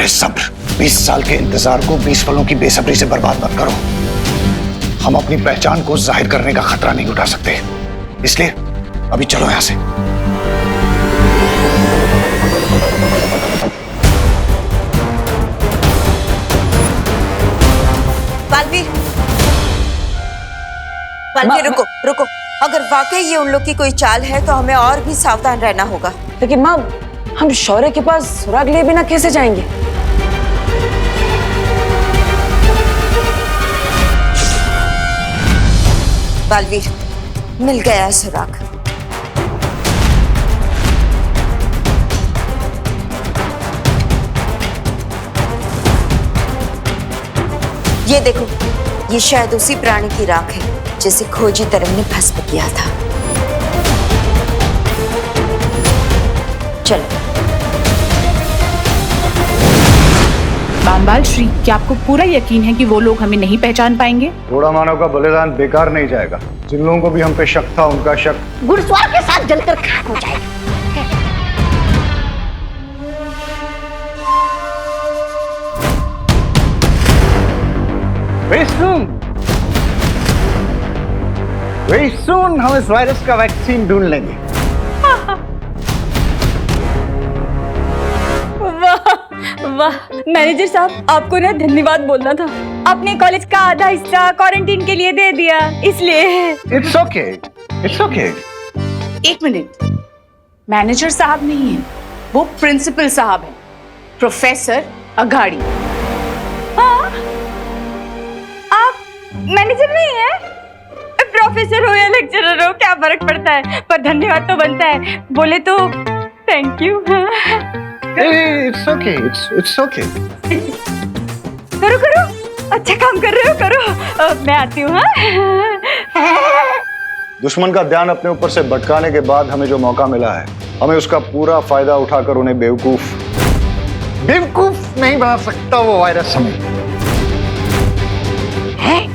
सब्र, 20 साल के इंतजार को 20 पलों की बेसब्री से बर्बाद मत करो। हम अपनी पहचान को जाहिर करने का खतरा नहीं उठा सकते, इसलिए अभी चलो यहां से। बालवीर, बालवीर रुको रुको, अगर वाकई ये उन लोग की कोई चाल है तो हमें और भी सावधान रहना होगा। लेकिन माँ, हम शौर्य के पास सुराग लिए बिना कैसे जाएंगे? बालवीर, मिल गया सुराग। ये देखो, ये शायद उसी प्राणी की राख है जिसे खोजी तरंग ने भस्म किया था। चलो। बामबाल श्री, क्या आपको पूरा यकीन है कि वो लोग हमें नहीं पहचान पाएंगे? थोड़ा मानव का बलिदान बेकार नहीं जाएगा। जिन लोगों को भी हम पे शक था, उनका शक घुड़सवार के साथ जलकर खाक हो जाएगा। Very soon हम इस वायरस का वैक्सीन ढूंढ लेंगे। वाह मैनेजर साहब, आपको ना धन्यवाद बोलना था। आपने कॉलेज का आधा हिस्सा क्वारंटीन के लिए दे दिया, इसलिए। It's okay, it's okay. एक मिनट, मैनेजर साहब नहीं है, वो प्रिंसिपल साहब है, प्रोफेसर अघाड़ी। हाँ, आप मैनेजर नहीं है? प्रोफेसर हो या लेक्चरर हो, क्या फर्क पड़ता है? पर धन्यवाद तो बनता है। बोले तो thank you. It's okay, it's okay. करो करो, अच्छा काम कर रहे हो, करो। मैं आती हूँ। दुश्मन का ध्यान अपने ऊपर से भटकाने के बाद हमें जो मौका मिला है, हमें उसका पूरा फायदा उठाकर उन्हें बेवकूफ नहीं बना सकता वो वायरस।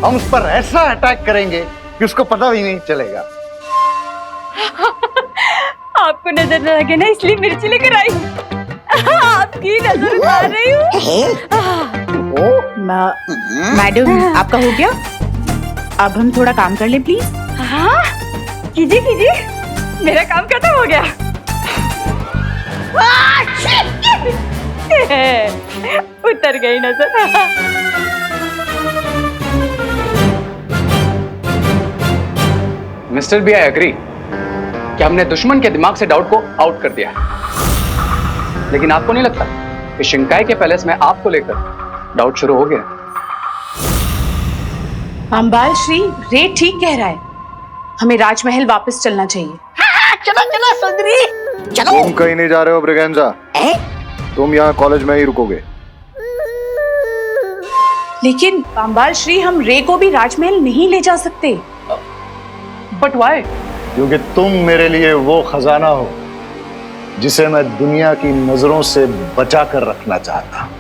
हम उस पर ऐसा अटैक करेंगे कि उसको पता भी नहीं चलेगा। आपको नजर न लगे ना, इसलिए मिर्ची लेकर आई। आपकी नजर उतार रही हूँ। मैडम, आपका हो गया? अब हम थोड़ा काम कर लें प्लीज। हाँ, कीजिए कीजिए, मेरा काम खत्म हो गया। उतर गई नजर। मिस्टर बी, आई एग्री कि हमने दुश्मन के दिमाग से डाउट को आउट कर दिया है। लेकिन आपको नहीं लगता कि शिंकाई के पैलेस में आपको लेकर डाउट शुरू हो गया? बामबाल श्री, रे ठीक कह रहा है, हमें राजमहल वापस चलना चाहिए। हाँ, चलो चलो सुंदरी, चलो। तुम कहीं नहीं जा रहे हो ब्रिगेंजा। तुम यहाँ कॉलेज में ही रुकोगे। लेकिन बाम्बाल श्री, हम रे को भी राजमहल नहीं ले जा सकते। But why? क्योंकि तुम मेरे लिए वो खजाना हो जिसे मैं दुनिया की नजरों से बचा कर रखना चाहता हूं।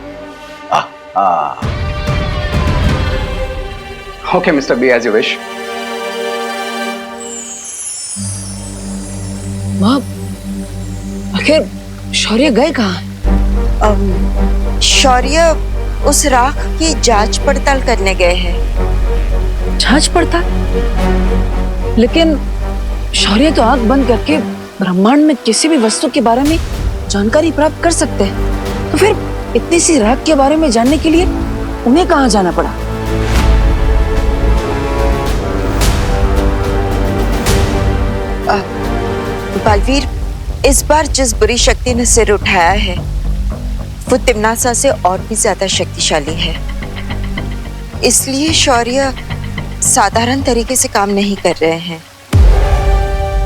Okay mister B, as you wish. माँ, आखिर शौर्य गए कहाँ? शौर्य उस राख की जांच पड़ताल करने गए हैं। जांच पड़ताल? लेकिन शौर्य तो आंख बंद करके ब्रह्मांड में किसी भी वस्तु के बारे में जानकारी प्राप्त कर सकते हैं, तो फिर इतनी सी राख के बारे में जानने के लिए उन्हें कहाँ जाना पड़ा? बालवीर, इस बार जिस बुरी शक्ति ने सिर उठाया है वो तिम्नासा से और भी ज्यादा शक्तिशाली है। इसलिए शौर्य साधारण तरीके से काम नहीं कर रहे हैं।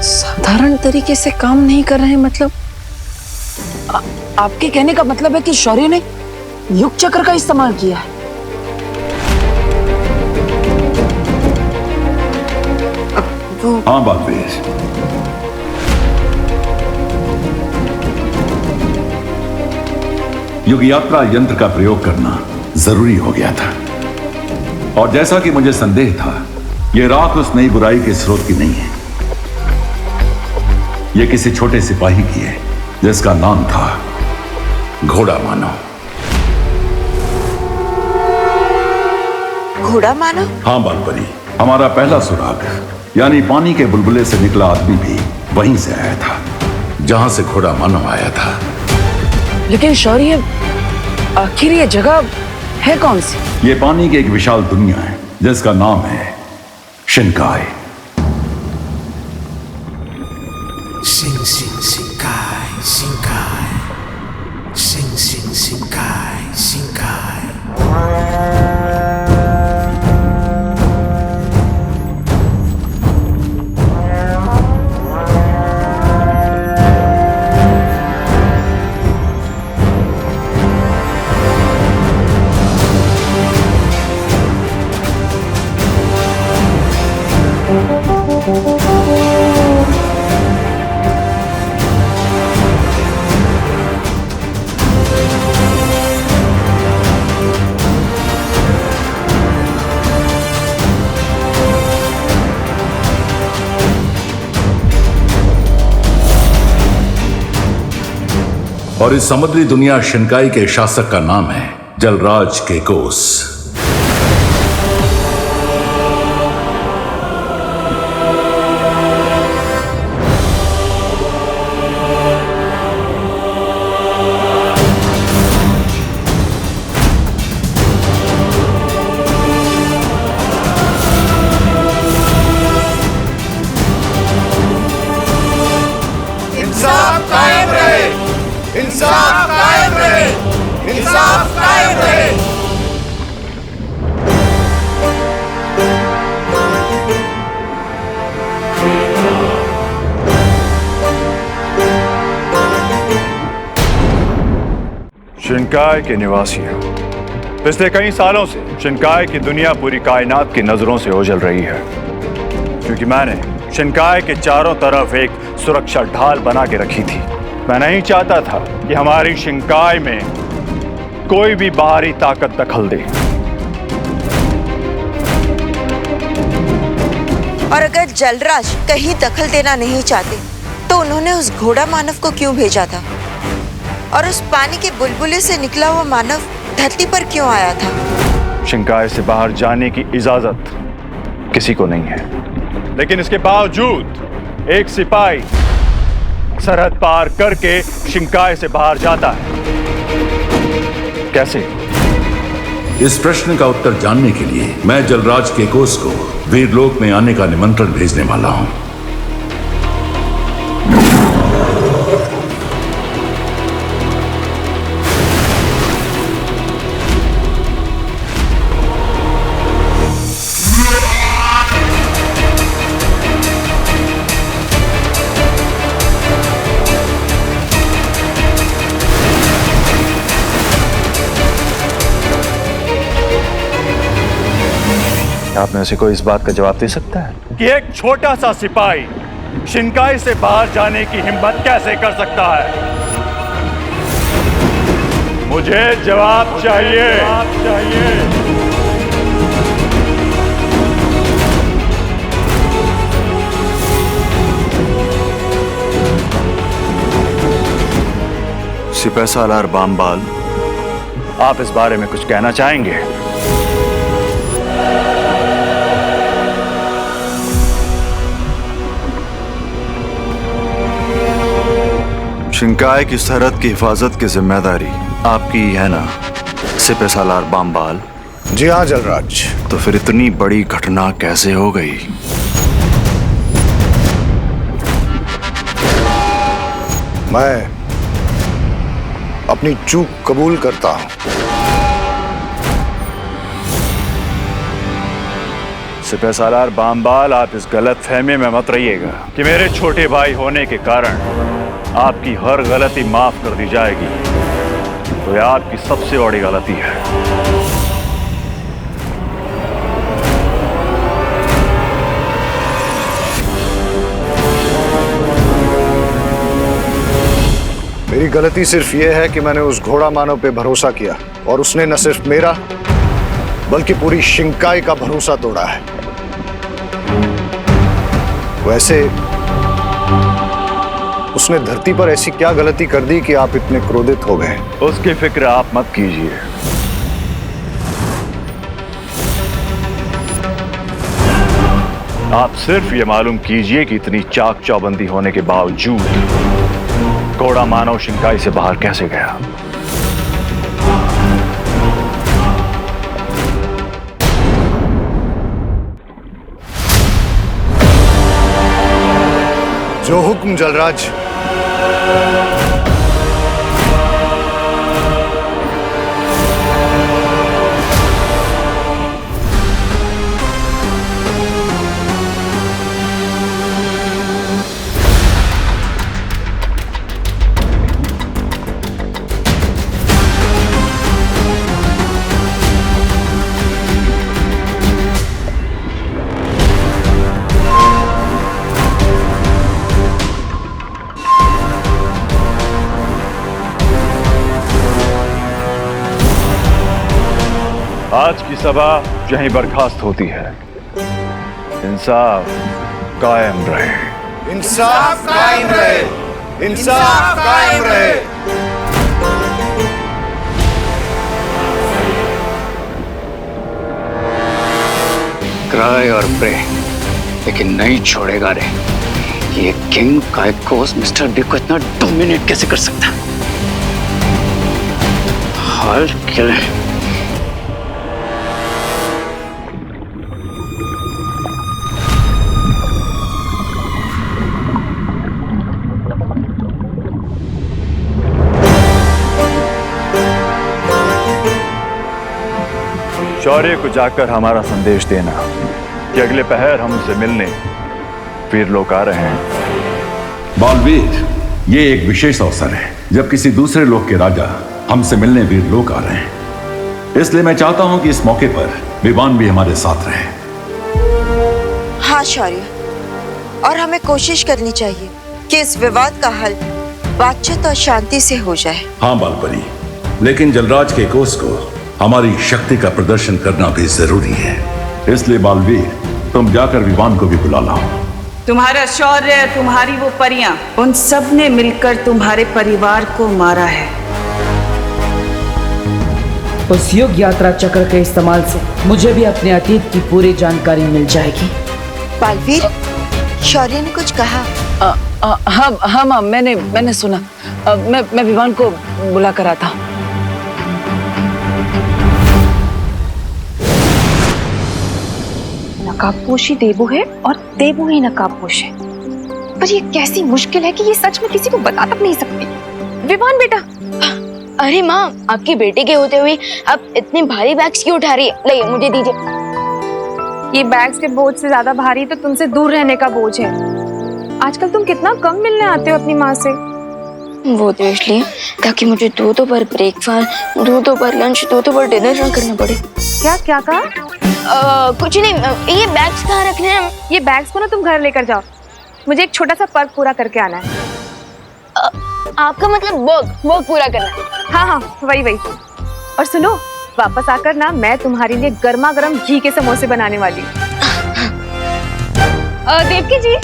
साधारण तरीके से काम नहीं कर रहे हैं मतलब? आपके कहने का मतलब है कि शौर्य ने युग चक्र का इस्तेमाल किया है? हाँ बालवीर, युग यात्रा यंत्र का प्रयोग करना जरूरी हो गया था। और जैसा कि मुझे संदेह था, यह राख उस नई बुराई के स्रोत की नहीं है। यह किसी छोटे सिपाही की है जिसका नाम था घोड़ा मानव। घोड़ा मानव? हाँ बालपरी, हमारा पहला सुराग यानी पानी के बुलबुले से निकला आदमी भी वहीं से आया था जहां से घोड़ा मानव आया था। लेकिन शौर्य, आखिर ये जगह है कौन सी? ये पानी की एक विशाल दुनिया है जिसका नाम है शिनकाई। Sing sing Shinkai, Shinkai. Sing sing Shinkai, Shinkai. और इस समुद्री दुनिया शिनकाई के शासक का नाम है जलराज केकोस। इंसाफ कायम रहे, इंसाफ कायम रहे, इंसाफ कायम रहे। शिनकाई के निवासियों, पिछले कई सालों से शिनकाई की दुनिया पूरी कायनात की नजरों से ओझल रही है, क्योंकि मैंने शिनकाई के चारों तरफ एक सुरक्षा ढाल बना के रखी थी। मैं नहीं चाहता था कि हमारी शिनकाई में कोई भी बाहरी ताकत दखल दे। और अगर जलराज कहीं दखल देना नहीं चाहते तो उन्होंने उस घोड़ा मानव को क्यों भेजा था? और उस पानी के बुलबुले से निकला हुआ मानव धरती पर क्यों आया था? शिनकाई से बाहर जाने की इजाजत किसी को नहीं है, लेकिन इसके बावजूद एक सिपाही सरहद पार करके शिनकाई से बाहर जाता है। कैसे? इस प्रश्न का उत्तर जानने के लिए मैं जलराज केकोस को वीरलोक में आने का निमंत्रण भेजने वाला हूं। आप में से कोई इस बात का जवाब दे सकता है कि एक छोटा सा सिपाही शिंकाई से बाहर जाने की हिम्मत कैसे कर सकता है? मुझे जवाब चाहिए। सिपह सालार बामबाल, आप इस बारे में कुछ कहना चाहेंगे? शिंकाई की सरहद की हिफाजत की जिम्मेदारी आपकी ही है ना सिपह सालार बामबाल? जी हाँ जलराज। तो फिर इतनी बड़ी घटना कैसे हो गई? मैं अपनी चूक कबूल करता हूं। सिपह सालार बामबाल, आप इस गलत फहमी में मत रहिएगा कि मेरे छोटे भाई होने के कारण आपकी हर गलती माफ कर दी जाएगी। तो यह आपकी सबसे बड़ी गलती है। मेरी गलती सिर्फ यह है कि मैंने उस घोड़ा मानव पे भरोसा किया और उसने न सिर्फ मेरा बल्कि पूरी शिंकाई का भरोसा तोड़ा है। वैसे उसने धरती पर ऐसी क्या गलती कर दी कि आप इतने क्रोधित हो गए? उसकी फिक्र आप मत कीजिए। आप सिर्फ ये मालूम कीजिए कि इतनी चाक चौबंदी होने के बावजूद घोड़ा मानव शिंकाई से बाहर कैसे गया। जो हुक्म जलराज। आज की सभा यहीं बर्खास्त होती है। इंसाफ कायम रहे। इंसाफ कायम रहे। इंसाफ कायम रहे। क्राई और प्रे, लेकिन नहीं छोड़ेगा रे। ये किंग काइकोस मिस्टर बी को इतना डोमिनेट कैसे कर सकता है? हाल किल। शौर्य को जाकर हमारा संदेश देना कि अगले पहर हम उनसे मिलने वीर लोग आ रहे हैं। बालवीर, ये एक विशेष अवसर है जब किसी दूसरे लोक के राजा हमसे मिलने वीर लोग आ रहे हैं। इसलिए मैं चाहता हूं कि इस मौके पर विवान भी हमारे साथ रहे। हाँ शौर्य, और हमें कोशिश करनी चाहिए कि इस विवाद का हल बातचीत और शांति से हो जाए। हाँ बालपरी, लेकिन जलराज के कोस को हमारी शक्ति का प्रदर्शन करना भी जरूरी है। इसलिए बालवीर, तुम जाकर विवान को भी बुला लाओ। तुम्हारा शौर्य, तुम्हारी वो परियां, उन सब ने मिलकर तुम्हारे परिवार को मारा है। उस युग यात्रा चक्र के इस्तेमाल से मुझे भी अपने अतीत की पूरी जानकारी मिल जाएगी। बालवीर, शौर्य ने कुछ कहा? हाँ, मैंने सुना। मैं विवान को बुला कर आता हूँ। नकाबपोशी देबू है और देबू ही नकाबपोश है। पर ये कैसी मुश्किल है कि ये सच में किसी को बता तक नहीं सकती। विवान बेटा। अरे माँ, आपकी बेटे के होते हुए आप इतने भारी बैग्स क्यों उठा रही है? लाइए, मुझे दीजिए। ये बैग्स के बोझ से ज्यादा भारी तो तुमसे दूर रहने का बोझ है। आजकल तुम कितना कम मिलने आते हो अपनी माँ से। वो तो इसलिए ताकि मुझे दो पर ब्रेकफास्ट, दो पर लंच, दो पर डिनर ना करना पड़े। क्या कहा? कुछ नहीं, ये बैग्स कहाँ रखने हैं? ये बैग्स को ना तुम घर लेकर जाओ, मुझे एक छोटा सा पर्क पूरा करके आना है। आपका मतलब वर्क पूरा करना है? हाँ हाँ, वही। और सुनो, वापस आकर ना मैं तुम्हारे लिए गर्मा गर्म घी के समोसे बनाने वाली हूँ। देवकी जी,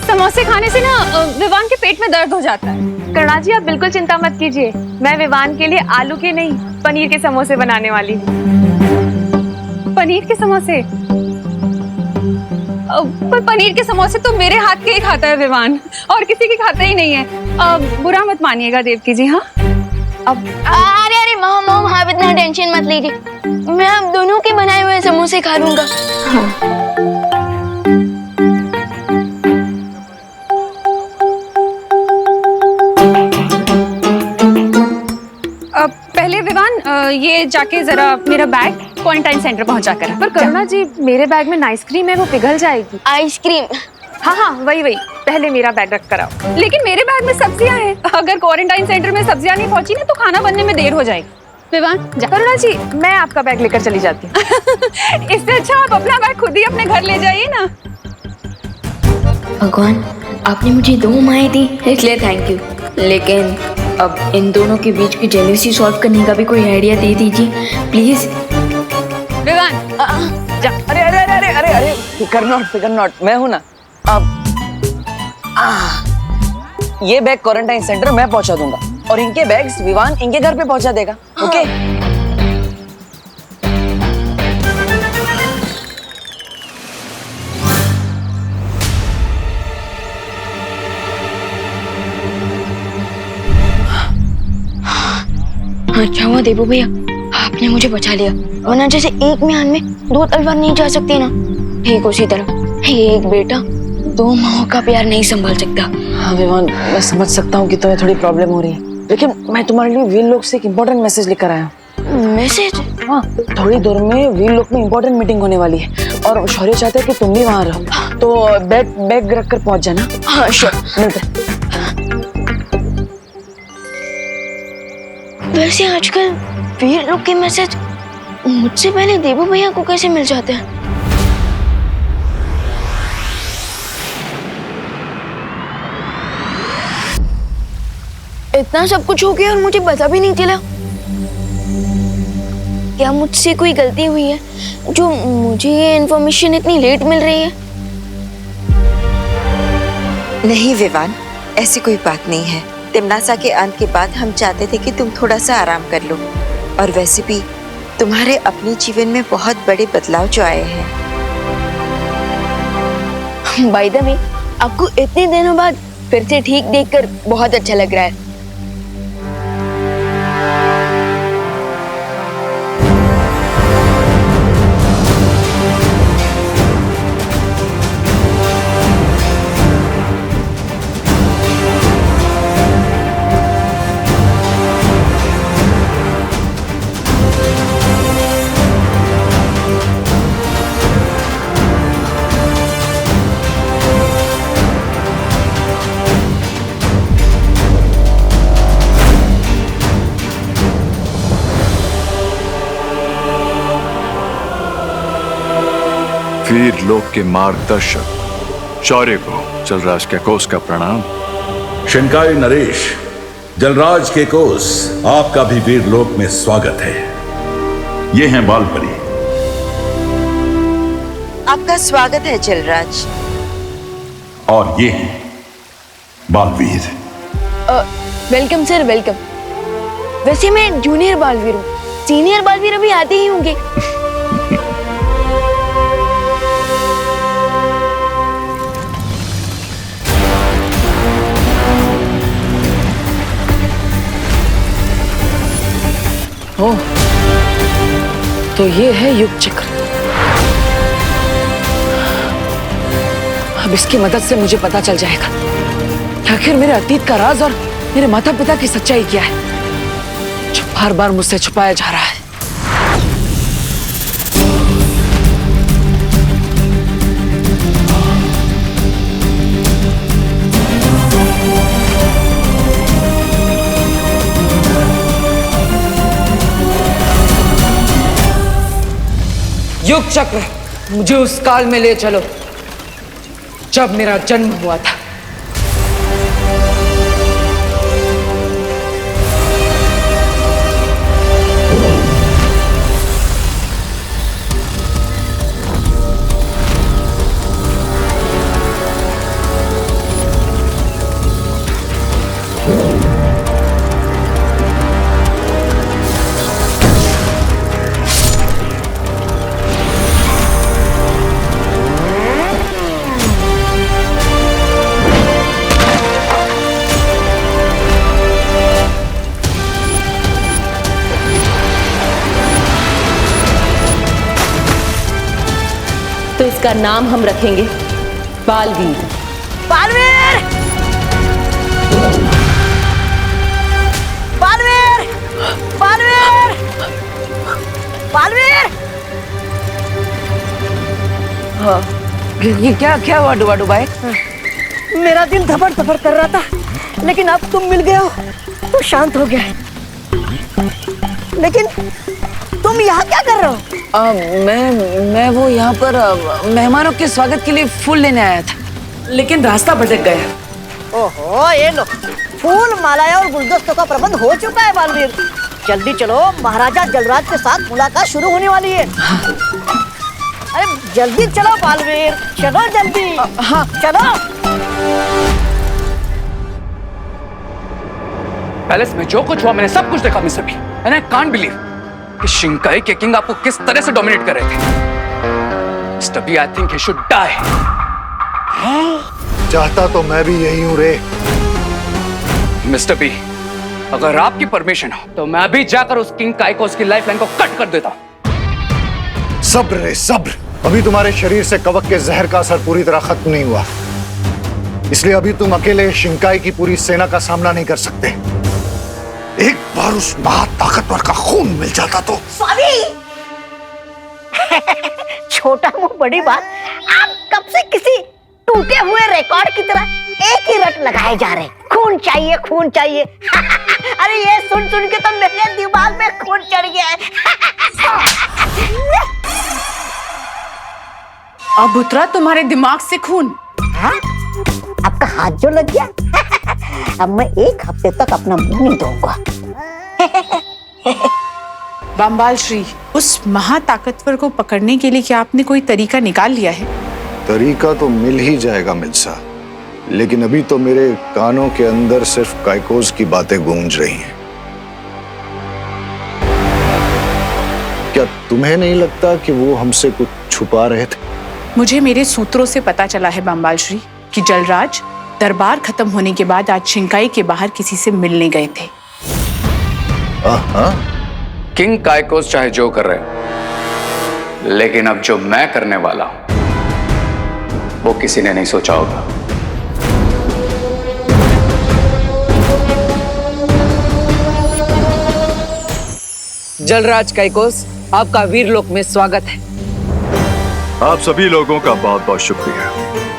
समोसे खाने से ना विवान के पेट में दर्द हो जाता है। करुणा जी, आप बिल्कुल चिंता मत कीजिए, मैं विवान के लिए आलू के नहीं पनीर के समोसे बनाने वाली हूँ। पनीर के समोसे? पर पनीर के समोसे तो मेरे हाथ के ही खाता है विवान, और किसी के खाता ही नहीं है। बुरा मत मानिएगा देवकी जी। हाँ अरे मॉम आप इतना टेंशन मत लीजिए, मैं आप दोनों के बनाए हुए समोसे खा लूंगा। पहले विवान ये जाके जरा मेरा बैग क्वारंटाइन सेंटर पहुंचा कर। पर करुणा जी, मेरे बैग में आइसक्रीम है, वो पिघल जाएगी। आइसक्रीम? हाँ, वही। पहले मेरा बैग रख कर आओ। लेकिन मेरे बैग में सब्जियां हैं, अगर क्वारंटाइन सेंटर में सब्जियां नहीं पहुंची ना तो खाना बनने में देर हो जाएगी। विवान, करुणा जी, मैं आपका बैग लेकर चली जाती हूँ। इससे अच्छा आप अपना बैग खुद ही अपने घर ले जाइए ना। भगवान, आपने मुझे 2 माएँ दी इसलिए थैंक यू, लेकिन अब इन दोनों के बीच की जेलसी सॉल्व करने का भी कोई आइडिया दे दीजिए प्लीज। विवान, जा। अरे फिकर नॉट, मैं हूं ना। अब ये बैग क्वारंटाइन सेंटर मैं पहुंचा दूंगा और इनके बैग्स विवान इनके घर पे पहुंचा देगा। ओके? अच्छा हुआ देबू भैया, आपने मुझे बचा लिया, वरना जैसे एक म्यान में 2 तलवार नहीं जा सकती ना, ठीक उसी तरह एक बेटा 2 माओं का प्यार नहीं संभाल सकता। हाँ विवान, मैं समझ सकता हूँ कि तुम्हें थोड़ी प्रॉब्लम हो रही है, लेकिन मैं तुम्हारे लिए वीर लोक से एक इम्पोर्टेंट मैसेज लेकर आया हूँ। मैसेज? हाँ, थोड़ी देर में वीर लोक में इम्पोर्टेंट मीटिंग होने वाली है और शौर्य चाहते हैं कि तुम भी वहाँ रहो, तो बैग रख कर पहुँच जाना। हाँ श्योर, मिलते। वैसे आजकल वीर लोग के मैसेज मुझसे पहले देबू भैया को कैसे मिल जाते हैं? इतना सब कुछ हो गया और मुझे पता भी नहीं चला। क्या मुझसे कोई गलती हुई है जो मुझे ये इन्फॉर्मेशन इतनी लेट मिल रही है? नहीं विवान, ऐसी कोई बात नहीं है। तिमनासा के अंत के बाद हम चाहते थे कि तुम थोड़ा सा आराम कर लो, और वैसे भी तुम्हारे अपने जीवन में बहुत बड़े बदलाव जो आए हैं। बाय द वे, आपको इतने दिनों बाद फिर से ठीक देखकर बहुत अच्छा लग रहा है। वीर लोक के मार्गदर्शक शौर्य को जलराज कैकोस का प्रणाम। शिनकाई नरेश, जलराज कैकोस, आपका भी वीर लोक में स्वागत है। ये हैं बालपरी। आपका स्वागत है जलराज। और ये हैं बालवीर। Welcome sir, welcome. वैसे मैं जूनियर बालवीर हूँ, सीनियर बालवीर अभी आते ही होंगे। ओह, तो ये है युग चक्र। अब इसकी मदद से मुझे पता चल जाएगा कि आखिर मेरे अतीत का राज और मेरे माता पिता की सच्चाई क्या है, जो बार बार मुझसे छुपाया जा रहा है। युग चक्र मुझे उस काल में ले चलो जब मेरा जन्म हुआ था। तो इसका नाम हम रखेंगे बालवीर। बालवीर! बालवीर! बालवीर! बालवीर! हाँ, ये क्या हुआ डुबा डुबाए? मेरा दिल धपड़ धपड़ कर रहा था, लेकिन अब तुम मिल गए हो तो शांत हो गया। लेकिन तुम यहाँ क्या कर रहे हो? मैं वो यहाँ पर मेहमानों के स्वागत के लिए फूल लेने आया था, लेकिन रास्ता भटक गया। ओहो, ये लो, फूल मालाएं और गुलदस्तों का प्रबंध हो चुका है बालवीर। जल्दी चलो, महाराजा जलराज के साथ मुलाकात शुरू होने वाली है। अरे जल्दी चलो बालवीर, चलो जल्दी। हाँ चलो। पैलेस में जो कुछ हुआ मैंने सब कुछ देखा mister B, and I can't believe कि शिंकाई के किंग आपको किस तरह से डोमिनेट कर रहे थे। Mister B, I think he should die. चाहता तो मैं भी यही हूं रे। मिस्टर बी, अगर आपकी परमिशन हो तो मैं अभी जाकर उस किंग काई को उसकी लाइफलाइन को कट कर देता हूं। सब्र रे सब्र। अभी तुम्हारे शरीर से कवक के जहर का असर पूरी तरह खत्म नहीं हुआ, इसलिए अभी तुम अकेले शिंकाई की पूरी सेना का सामना नहीं कर सकते। एक बार उस महाताकतवर का खून मिल जाता तो। स्वामी! छोटा मुंह बड़ी बात। आप कब से किसी टूटे हुए रिकॉर्ड की तरह एक ही रट लगाए जा रहे। खून चाहिए, खून चाहिए। अरे ये सुन सुन के तो मेरे दिमाग में खून चढ़ गया है। अब उतरा तुम्हारे दिमाग से खून? हाँ? आपका हाथ जो लग गया। अब मैं एक हफ्ते तक अपना मुंह नहीं धोऊंगा। बाम्बाल श्री, उस महाताकतवर को पकड़ने के लिए क्या आपने कोई तरीका निकाल लिया है? तरीका तो मिल ही जाएगा मिल्सा, लेकिन अभी तो मेरे कानों के अंदर सिर्फ काइकोस की बातें गूंज रही हैं। क्या तुम्हें नहीं लगता कि वो हमसे कुछ छुपा रहे थे? मुझे मेरे सूत्रों से पता चला है बाम्बाल श्री कि जलराज दरबार खत्म होने के बाद आज शिंकाई के बाहर किसी से मिलने गए थे। किंग काइकोस चाहे जो कर रहे हो, लेकिन अब जो मैं करने वाला हूं वो किसी ने नहीं सोचा होगा। जलराज काइकोस, आपका वीरलोक में स्वागत है। आप सभी लोगों का बहुत बहुत शुक्रिया।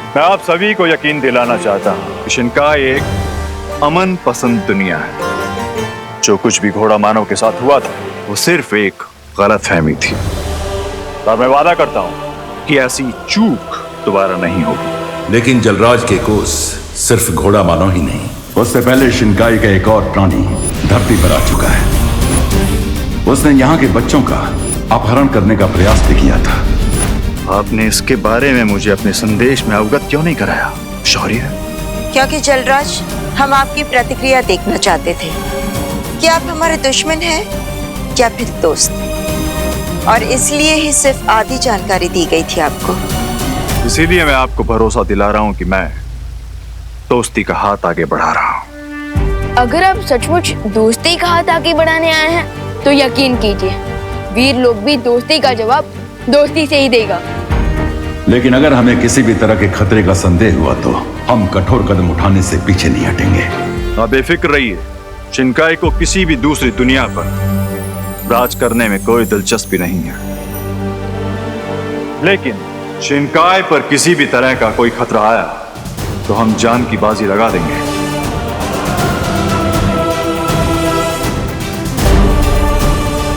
मैं आप सभी को यकीन दिलाना चाहता हूं कि शिंकाई एक अमन पसंद दुनिया है। जो कुछ भी घोड़ा मानव के साथ हुआ था वो सिर्फ एक गलतफहमी थी, और मैं वादा करता हूं कि ऐसी चूक दोबारा नहीं होगी। लेकिन जलराज के कोस सिर्फ घोड़ा मानो ही नहीं, उससे पहले शिंकाई का एक और प्राणी धरती पर आ चुका है। उसने यहाँ के बच्चों का अपहरण करने का प्रयास भी किया था। आपने इसके बारे में मुझे अपने संदेश में अवगत क्यों नहीं कराया शौर्य? क्योंकि जलराज, हम आपकी प्रतिक्रिया देखना चाहते थे कि आप हमारे दुश्मन हैं या फिर दोस्त, और इसलिए ही सिर्फ आधी जानकारी दी गई थी आपको। इसीलिए मैं आपको भरोसा दिला रहा हूं कि मैं दोस्ती का हाथ आगे बढ़ा रहा हूं। अगर आप सचमुच दोस्ती का हाथ आगे बढ़ाने आए हैं तो यकीन कीजिए, वीर लोग भी दोस्ती का जवाब दोस्ती से ही देगा। लेकिन अगर हमें किसी भी तरह के खतरे का संदेह हुआ तो हम कठोर कदम उठाने से पीछे नहीं हटेंगे। आप बेफिक्र रहिए, शिंकाई को किसी भी दूसरी दुनिया पर राज करने में कोई दिलचस्पी नहीं है। लेकिन शिंकाई पर किसी भी तरह का कोई खतरा आया तो हम जान की बाजी लगा देंगे।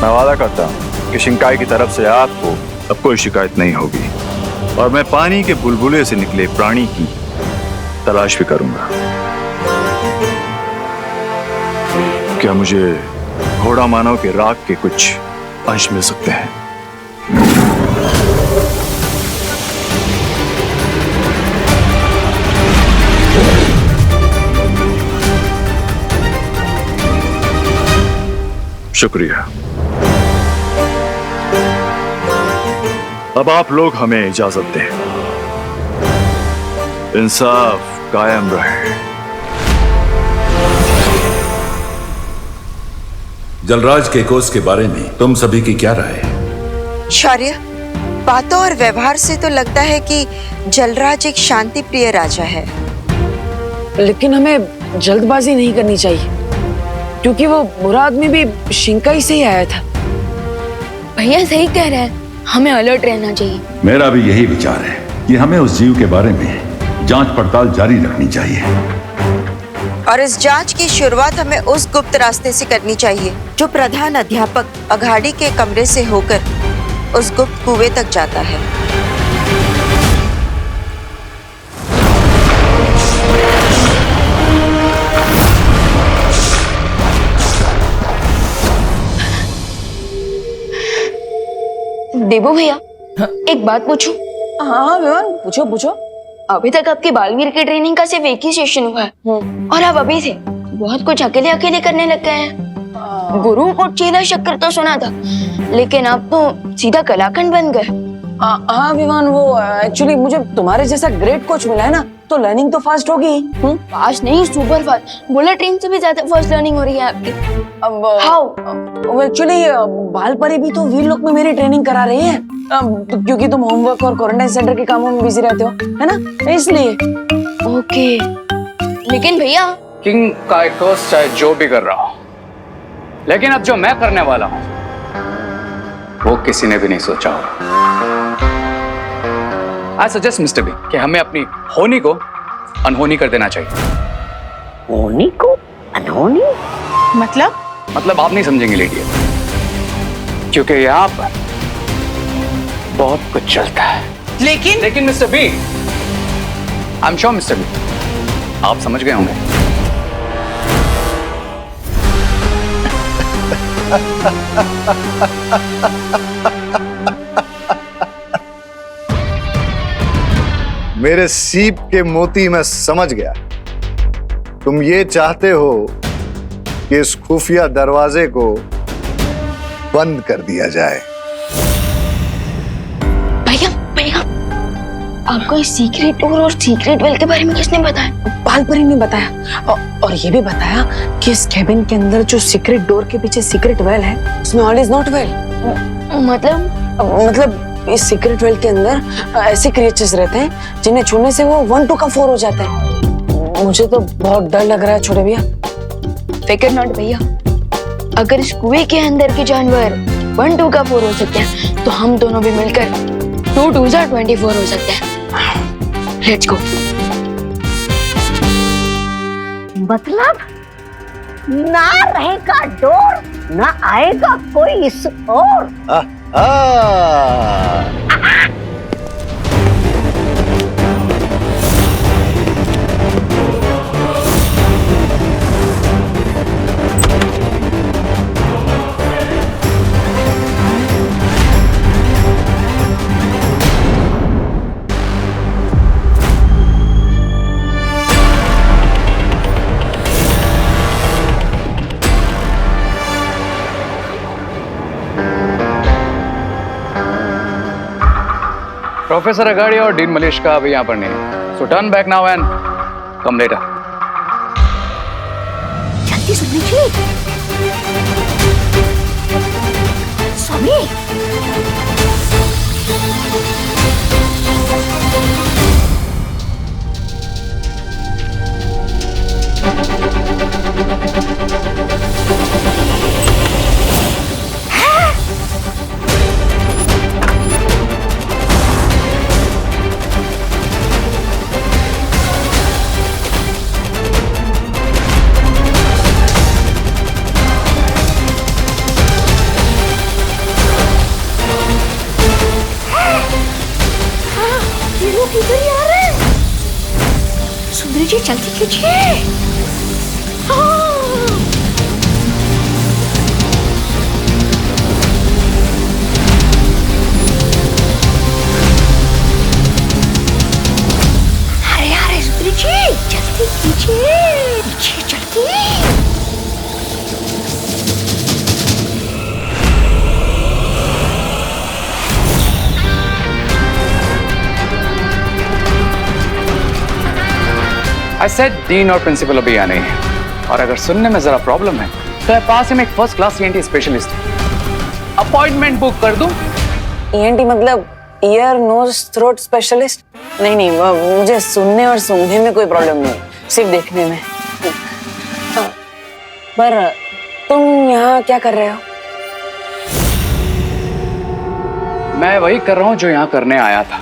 मैं वादा करता हूं कि शिंकाई की तरफ से आपको अब कोई शिकायत नहीं होगी और मैं पानी के बुलबुले से निकले प्राणी की तलाश भी करूंगा। क्या मुझे घोड़ा मानव के राग के कुछ अंश मिल सकते हैं? शुक्रिया। अब आप लोग हमें इजाजत दें। इंसाफ कायम रहे। जलराज केकोस के बारे में तुम सभी की क्या राय है? शौर्य, बातों और व्यवहार से तो लगता है कि जलराज एक शांति प्रिय राजा है। लेकिन हमें जल्दबाजी नहीं करनी चाहिए, क्योंकि वो बुरा आदमी भी शिंकाई से ही आया था। भैया सही कह रहे हैं, हमें अलर्ट रहना चाहिए। मेरा भी यही विचार है कि हमें उस जीव के बारे में जांच पड़ताल जारी रखनी चाहिए। और इस जांच की शुरुआत हमें उस गुप्त रास्ते से करनी चाहिए जो प्रधान अध्यापक अघाड़ी के कमरे से होकर उस गुप्त कुएं तक जाता है। देबू भैया, एक बात पूछूं? हाँ विवान, पूछो पूछो। अभी तक आपकी बालवीर की ट्रेनिंग का सिर्फ एक ही सेशन हुआ है और आप अभी से बहुत कुछ अकेले अकेले करने लग गए हैं। गुरु को चेला शक्कर तो सुना था, लेकिन आप तो सीधा कलाखंड बन गए। हाँ विवान, वो एक्चुअली मुझे तुम्हारे जैसा ग्रेट कोच मिला है ना, तो लर्निंग तो फास्ट होगी। फास्ट नहीं, सुपर फास्ट। बुलेट ट्रेन से भी ज्यादा फास्ट लर्निंग हो रही है आपकी। हाउ? एक्चुअली बालपरी भी तो वीर लोक में मेरी ट्रेनिंग करा रही है, क्योंकि तुम होमवर्क और क्वारंटाइन सेंटर के कामों में बिजी रहते हो, है ना, इसलिए। ओके, लेकिन भैया किंग काइकोस चाहे जो भी कर रहा हो, लेकिन अब जो मैं करने वाला हूं वो किसी ने भी नहीं सोचा होगा। आई सजेस्ट मिस्टर बी कि हमें अपनी होनी को अनहोनी कर देना चाहिए। होनी को अनहोनी? मतलब आप नहीं समझेंगे लेडी, क्योंकि यहाँ पर बहुत कुछ चलता है। लेकिन mister B, I am sure mister B आप समझ गए होंगे। मेरे सीप के मोती मैं समझ गया। तुम ये चाहते हो कि इस खुफिया दरवाजे को बंद कर दिया जाए। भैया, आपको इस सीक्रेट डोर और सीक्रेट वेल के बारे में किसने बताया? बालपरी ने बताया, और ये भी बताया कि इस केबिन के अंदर जो सीक्रेट डोर के पीछे सीक्रेट वेल है, उसमें ऑल इज नॉट वेल। मतलब इस सीक्रेट वेल के अंदर ऐसे क्रिएचर्स रहते हैं जिन्हें छूने से वो 1 2 का 4 हो जाता है। मुझे तो बहुत डर लग रहा है छोटे भैया। फिकर नॉट भैया, अगर इस कुएं के अंदर के जानवर 1 2 का 4 हो सकते हैं, तो हम दोनों भी मिलकर 2 2 24 हो सकते हैं। Let's go. मतलब ना रहेगा डोर, ना आएगा कोई इस ओर। प्रोफेसर अगाड़ी और डीन मलिश का अभी यहाँ पर नहीं है, सो turn back now and come later. जल्दी सुनिए स्वामी। अरे यार स्पिरिट जल्दी कीजिए जल्दी। I said डीन और प्रिंसिपल अभी आने हैं, और अगर सुनने में जरा प्रॉब्लम है तो पास ही में एक first class ENT specialist appointment book कर दूं। ईएनटी मतलब ईयर नोज थ्रोट स्पेशलिस्ट? नहीं नहीं, मुझे सुनने और सूंघने में कोई प्रॉब्लम नहीं, सिर्फ देखने में। पर तुम यहाँ क्या कर रहे हो? मैं वही कर रहा हूं जो यहाँ करने आया था,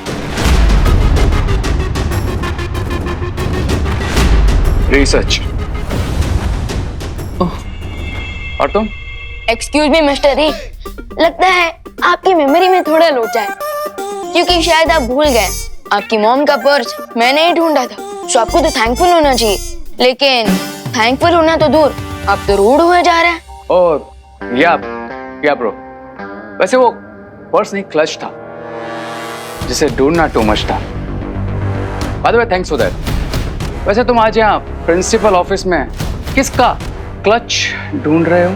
रिसर्च। और तुम? एक्सक्यूज मी मिस्टर ई, लगता है आपकी मेमोरी में थोड़ा लोचा है, क्योंकि शायद आप भूल गए आपकी मॉम का पर्स मैंने ही ढूंढा था। सो आपको तो थैंकफुल होना चाहिए, लेकिन थैंकफुल होना तो दूर, आप तो रूड हुए जा रहे हैं। ओह या ब्रो, वैसे वो पर्स नहीं क्लच था, जिसे ढूंढना टू मच था। By the way thanks for that. वैसे तुम आज यहाँ प्रिंसिपल ऑफिस में किसका क्लच ढूंढ रहे हो?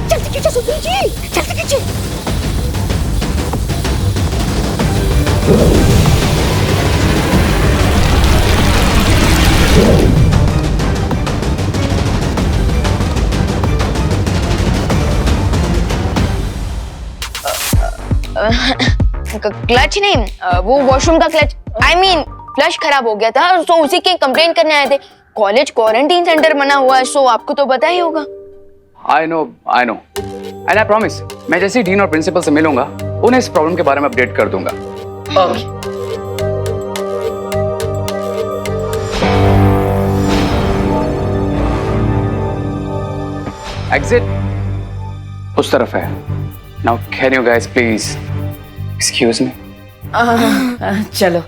जल्दी कीजिए सुप्रीम जी, जल्दी कीजिए। क्लच नहीं, वो वॉशरूम का क्लच, आई मीन फ्लश खराब हो गया था, तो उसी की कंप्लेंट करने आए थे। कॉलेज क्वारंटीन सेंटर बना हुआ है, सो आपको तो पता ही होगा। I know and I promise, मैं जैसे ही डीन और प्रिंसिपल से मिलूंगा उन्हें इस प्रॉब्लम के बारे में अपडेट कर दूंगा। एग्जिट उस तरफ है। Now can you guys please excuse me? चलो।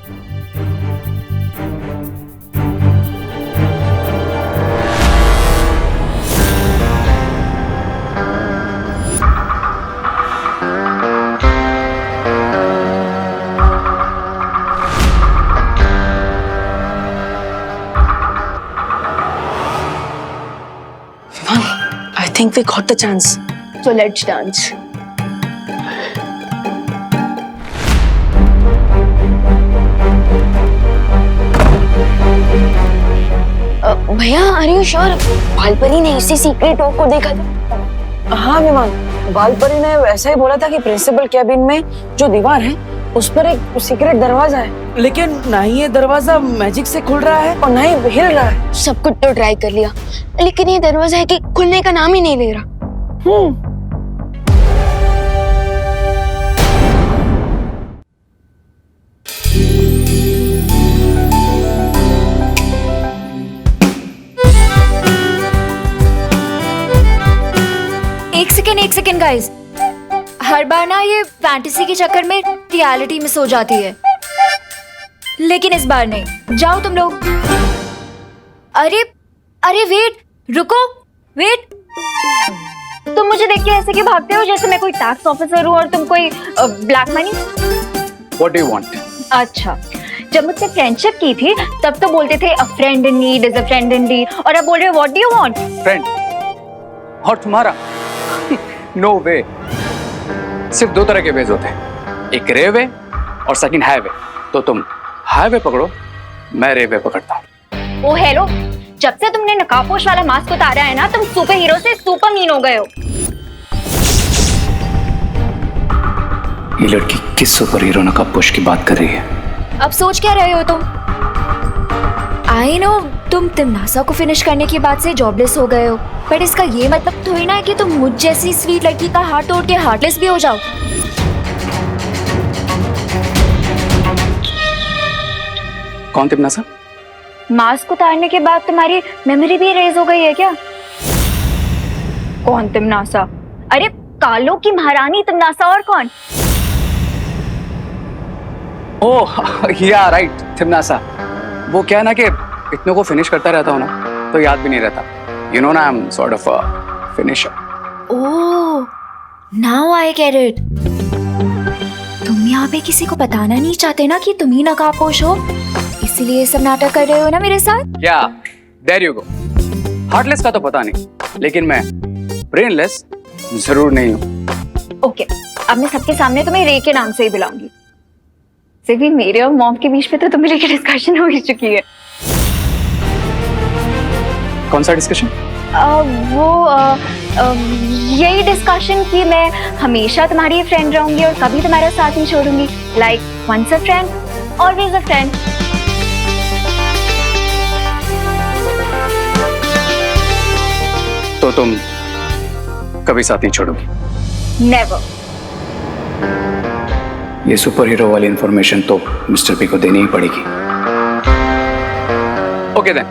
I think we got the chance. So let's dance. भैया आर यू श्योर बालपरी ने इसी सीक्रेट डोर को देखा था? हाँ विमान, बालपरी ने वैसा ही बोला था कि प्रिंसिपल कैबिन में जो दीवार है उस पर एक सीक्रेट दरवाजा है, लेकिन ना ही ये दरवाजा मैजिक से खुल रहा है और ना ही हिल रहा है। सब कुछ तो ट्राई कर लिया, लेकिन ये दरवाजा है कि खुलने का नाम ही नहीं ले रहा। एक सेकेंड गाइस, हर बार ना ये फैंटेसी के चक्कर में रियलिटी मिस हो जाती है, लेकिन इस बार नहीं। जाओ तुम लोग। अरे वेट, रुको, वेट। तुम मुझे देख के ऐसे क्यों भागते हो जैसे मैं कोई टैक्स ऑफिसर हूँ और तुम कोई black money? What do you want? अच्छा, जब मुझसे फ्रेंडशिप की थी तब तो बोलते थे a friend in need is a friend in deed, और अब बोल रहे हो what do you want? Friend. और तुम्हारा? No way. सिर्फ दो तरह के वेज होते हैं, एक रे वे और सेकंड हाईवे। तो तुम हाईवे पकड़ो, मैं रे वे पकड़ता हूँ। ओ हेलो, जब से तुमने नकाबपोश वाला मास्क उतारा है ना, तुम सुपर हीरो से सुपर मीन हो गए हो। ये लड़की किस सुपर हीरो नकाबपोश की बात कर रही है? अब सोच क्या रहे हो तुम? आई नो तुम तिमनासा को फिनिश करने के बाद से जॉबलेस हो गए हो, बट इसका ये मतलब थोड़ी ना है कि तुम मुझ जैसी स्वीट लड़की का हार्ट तोड़ के हार्टलेस भी हो जाओ। कौन तिमनासा? मास्क उतारने के बाद तुम्हारी मेमोरी भी इरेज हो गई है क्या? कौन तिमनासा? अरे कालों की महारानी तिमनासा, और कौन? ओह या राइट, तिमनासा। वो क्या है ना कि इतनों को फिनिश करता रहता हूँ ना तो याद भी नहीं रहता. You know ना, I'm sort of a finisher. Oh, now I get it. तुम यहाँ पे किसी को बताना नहीं चाहते ना कि तुम ही नकाबपोश हो, इसीलिए सब नाटक कर रहे हो ना मेरे साथ. Yeah, there you go. Heartless का तो पता नहीं, लेकिन मैं ब्रेनलेस जरूर नहीं हूँ. ओके, अब मैं सबके सामने तुम्हें रे के नाम से ही बुलाऊंगी. सिर्फ भी मेरे और मॉम के बीच में तो तुम्हें लेकर डिस्कशन हो ही चुकी है. कौन सा डिस्कशन? यही डिस्कशन कि मैं हमेशा तुम्हारी फ्रेंड रहूंगी और कभी तुम्हारा साथ नहीं छोड़ूंगी. Like once a friend always a friend. तो तुम कभी साथ नहीं छोड़ोगी? नेवर. ये सुपर हीरो वाली इंफॉर्मेशन तो मिस्टर पी को देनी ही पड़ेगी. ओके देन,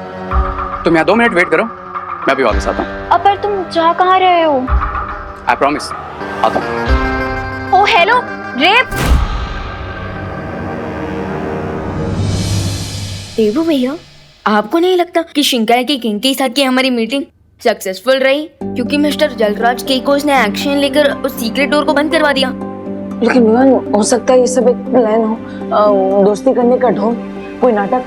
तुम यहाँ 2 मिनट वेट करो, मैं अभी वापस आता हूँ. अब पर तुम जा कहाँ रहे हो? आई प्रॉमिस, आता हूँ. ओ हेलो रेप. देवू भैया, आपको नहीं लगता कि शिंकाई की किंग के साथ की हमारी मीटिंग सक्सेसफुल रही, क्योंकि मिस्टर जलराज केकोस ने एक्शन लेकर उस सीक्रेट डोर को बंद करवा दिया? लेकिन विवान, हो सकता है ये सब एक प्लान हो, दोस्ती करने का ढोंग, कोई नाटक,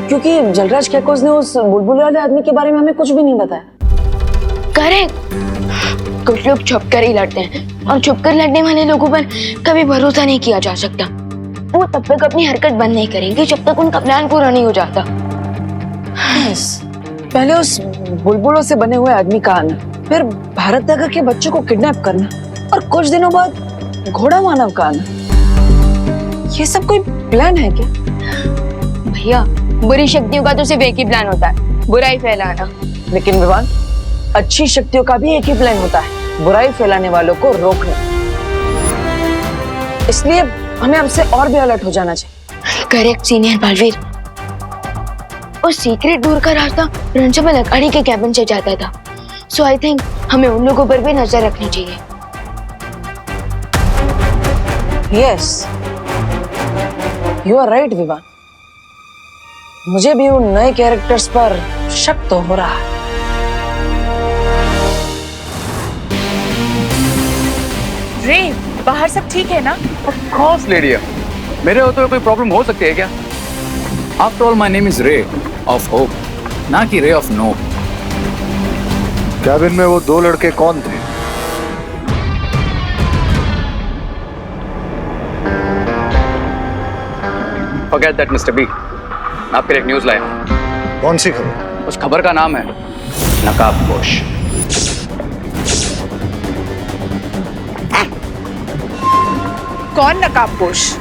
क्योंकि जलराज केकोस ने उस बुलबुल वाले आदमी के बारे में हमें कुछ भी नहीं बताया. करेक्ट. कुछ लोग छुप कर ही लड़ते हैं और छुप कर लड़ने वाले लोगों पर कभी भरोसा नहीं किया जा सकता. वो तब तक अपनी हरकत बंद नहीं करेंगे जब तक उनका प्लान पूरा नहीं हो जाता. yes. पहले उस बुलबुलों से बने हुए आदमी का आना, फिर भारत नगर के बच्चों को किडनैप करना और कुछ दिनों बाद घोड़ा मानव का आना. ये सब कोई प्लान है क्या? भैया, बुरी शक्तियों का तो सिर्फ एक ही प्लान होता है, बुराई फैलाना. लेकिन विवान, अच्छी शक्तियों का भी एक ही प्लान होता है, बुराई फैलाने वालों को रोकना. इसलिए हमें हमसे और भी अलर्ट हो जाना चाहिए. Correct senior Baalveer. उस सीक्रेट डोर का रास्ता प्रिंसिपल अकाड़ी के कैबिन से जाता था, सो आई थिंक हमें उन लोगों पर भी नजर रखनी चाहिए. Yes, you are right Vivaan. मुझे भी उन नए कैरेक्टर्स पर शक तो हो रहा है. रे, बाहर सब ठीक है ना? Of course, lady. मेरे होते हुए कोई प्रॉब्लम हो सकती है क्या? After all, my name is Ray of Hope, ना कि Ray of No. कैबिन में वो 2 लड़के कौन थे? Forget that, Mr. B. मैं आपके लिए एक न्यूज़ लाया हूँ. कौन सी खबर? उस खबर का नाम है नकाबपोश. कौन नकाबपोश?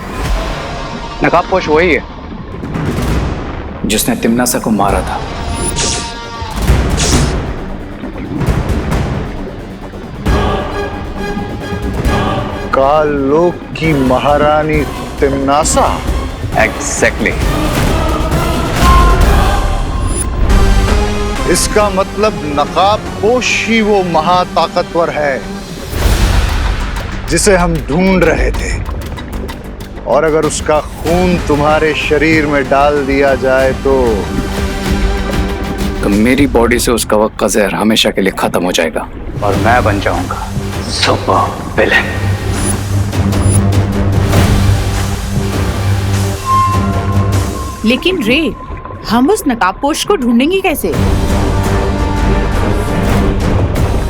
नकाबपोश वही है जिसने तिम्नासा को मारा था. कालोक की महारानी तिम्नासा? एग्जैक्टली. इसका मतलब नकाबपोश ही वो महाताकतवर है जिसे हम ढूंढ रहे थे. और अगर उसका खून तुम्हारे शरीर में डाल दिया जाए तो मेरी बॉडी से उसका वक्त का जहर हमेशा के लिए खत्म हो जाएगा और मैं बन जाऊंगा सुपर विलेन. लेकिन रे, हम उस नकाबपोश को ढूंढेंगे कैसे?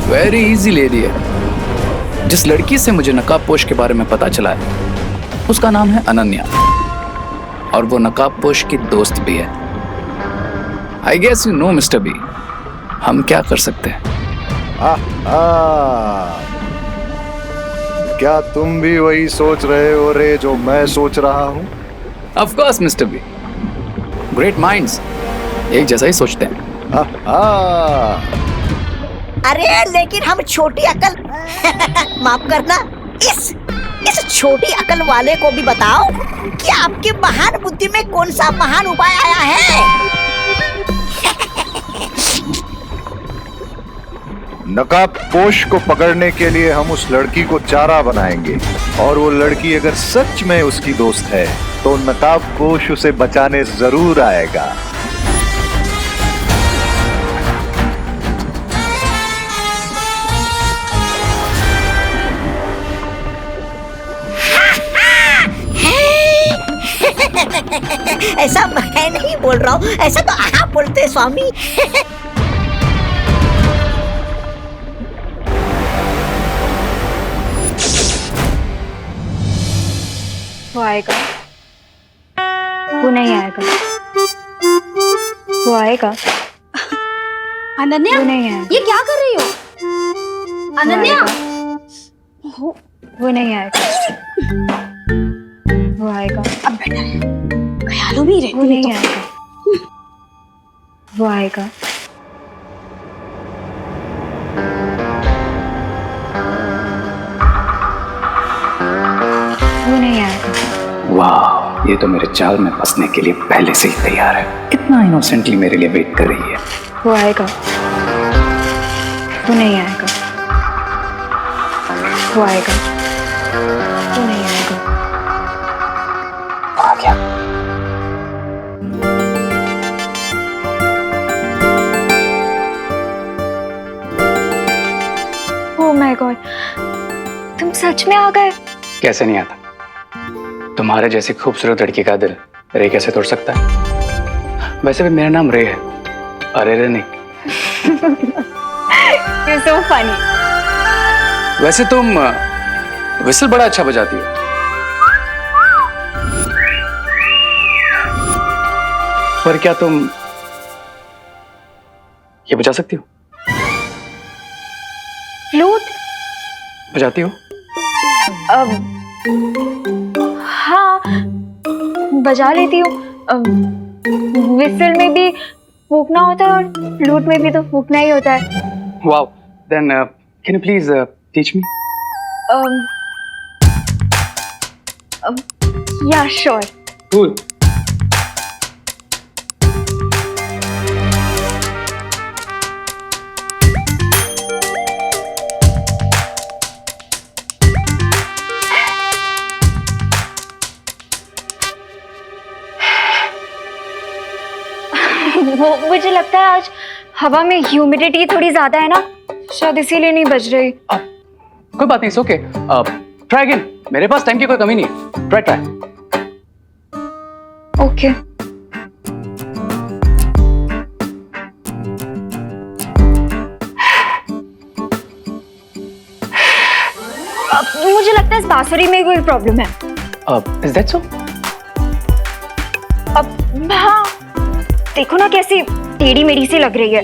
वेरी इजी लेडी है. जिस लड़की से मुझे नकाबपोश के बारे में पता चला है उसका नाम है अनन्या और वो नकाबपोश की दोस्त भी है. I guess you know mister B, हम क्या कर सकते हैं? क्या तुम भी वही सोच रहे हो रे जो मैं सोच रहा हूँ? Of course mister B, great minds एक जैसा ही सोचते हैं. अरे लेकिन हम छोटी अकल माफ करना, इस छोटी अकल वाले को भी बताओ कि आपकी महान बुद्धि में कौन सा महान उपाय आया है. नकाबपोश को पकड़ने के लिए हम उस लड़की को चारा बनाएंगे और वो लड़की अगर सच में उसकी दोस्त है तो नकाबपोश उसे बचाने जरूर आएगा। ऐसा मैं नहीं बोल रहा हूँ, ऐसा तो आप बोलते स्वामी। वो आएगा, वो नहीं आएगा, वो आएगा। अनन्या, वो नहीं आएगा, ये क्या कर रही हो? अनन्या, वो नहीं आएगा, वो आएगा। अब बेटा ख्यालों में ही रहती वो नहीं आएगा, वो आएगा। वो नहीं आएगा। वाह, ये तो मेरे जाल में फंसने के लिए पहले से ही तैयार है। कितना इनोसेंटली मेरे लिए वेट कर रही है। वो आएगा, वो नहीं आएगा, वो आएगा, वो नहीं आएगा। आ गया। ओह माय गॉड, तुम सच में आ गए? कैसे नहीं आता? तुम्हारे जैसी खूबसूरत लड़की का दिल रे कैसे तोड़ सकता है? वैसे भी मेरा नाम रे है, अरे रे नहीं। You're so funny. वैसे तुम विसल बड़ा अच्छा बजाती हो। पर क्या तुम ये बजा सकती हो? फ्लूट? बजाती हो? हाँ, बजा लेती हूँ। विसल में भी फूकना होता है और फ्लूट में भी तो फूकना ही होता है। Wow. Then can you please teach me? Yeah, sure. Cool. वो मुझे लगता है आज हवा में ह्यूमिडिटी थोड़ी ज्यादा है ना, शायद इसीलिए नहीं बज रही। कोई बात नहीं, ओके। ट्राई अगेन, मेरे पास टाइम की कोई कमी नहीं है। ट्राई। ओके। मुझे लगता है इस बांसुरी में कोई प्रॉब्लम है। Is that so? अब हाँ, देखो ना कैसी टेढ़ी मेढ़ी सी लग रही है।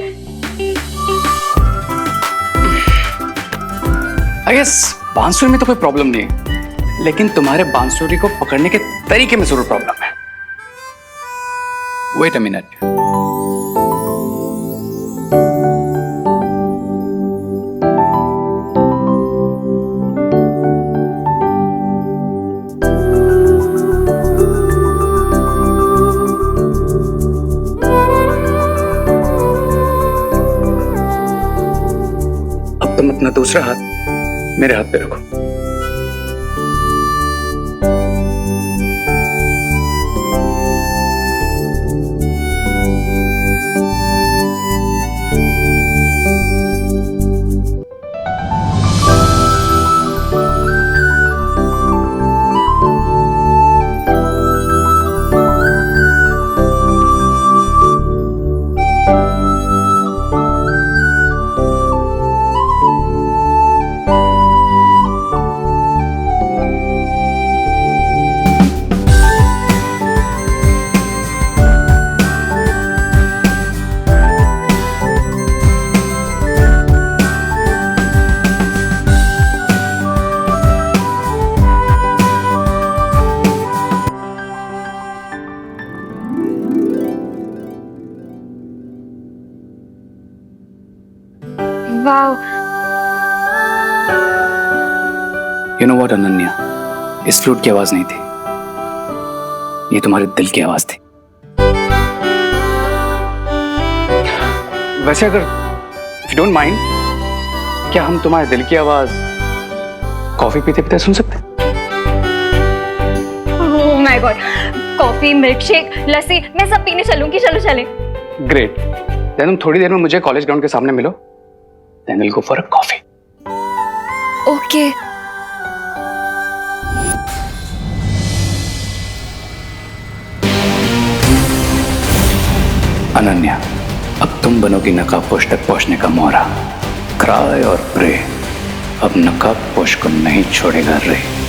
I guess बांसुरी में तो कोई प्रॉब्लम नहीं है, लेकिन तुम्हारे बांसुरी को पकड़ने के तरीके में जरूर प्रॉब्लम है। Wait a minute. अब तुम अपना दूसरा हाथ मेरे हाथ पे रखो। Wow. You know what, Ananya, इस फ्लूट की आवाज नहीं थी, ये तुम्हारे दिल की आवाज थी। वैसे अगर if you don't mind, क्या हम तुम्हारे दिल की आवाज कॉफी पीते पीते सुन सकते हैं? Oh my my god, coffee, milk shake, lassi, मैं सब पीने चलूंगी। चलो चले। ग्रेट। देन तुम थोड़ी देर में मुझे कॉलेज ग्राउंड के सामने मिलो। Then will go for a coffee. Okay. Ananya, अब तुम बनोगी नकाबपोश तक पहुंचने का मोहरा। क्राई और प्रे, अब नकाबपोश को नहीं छोड़ेगा रे।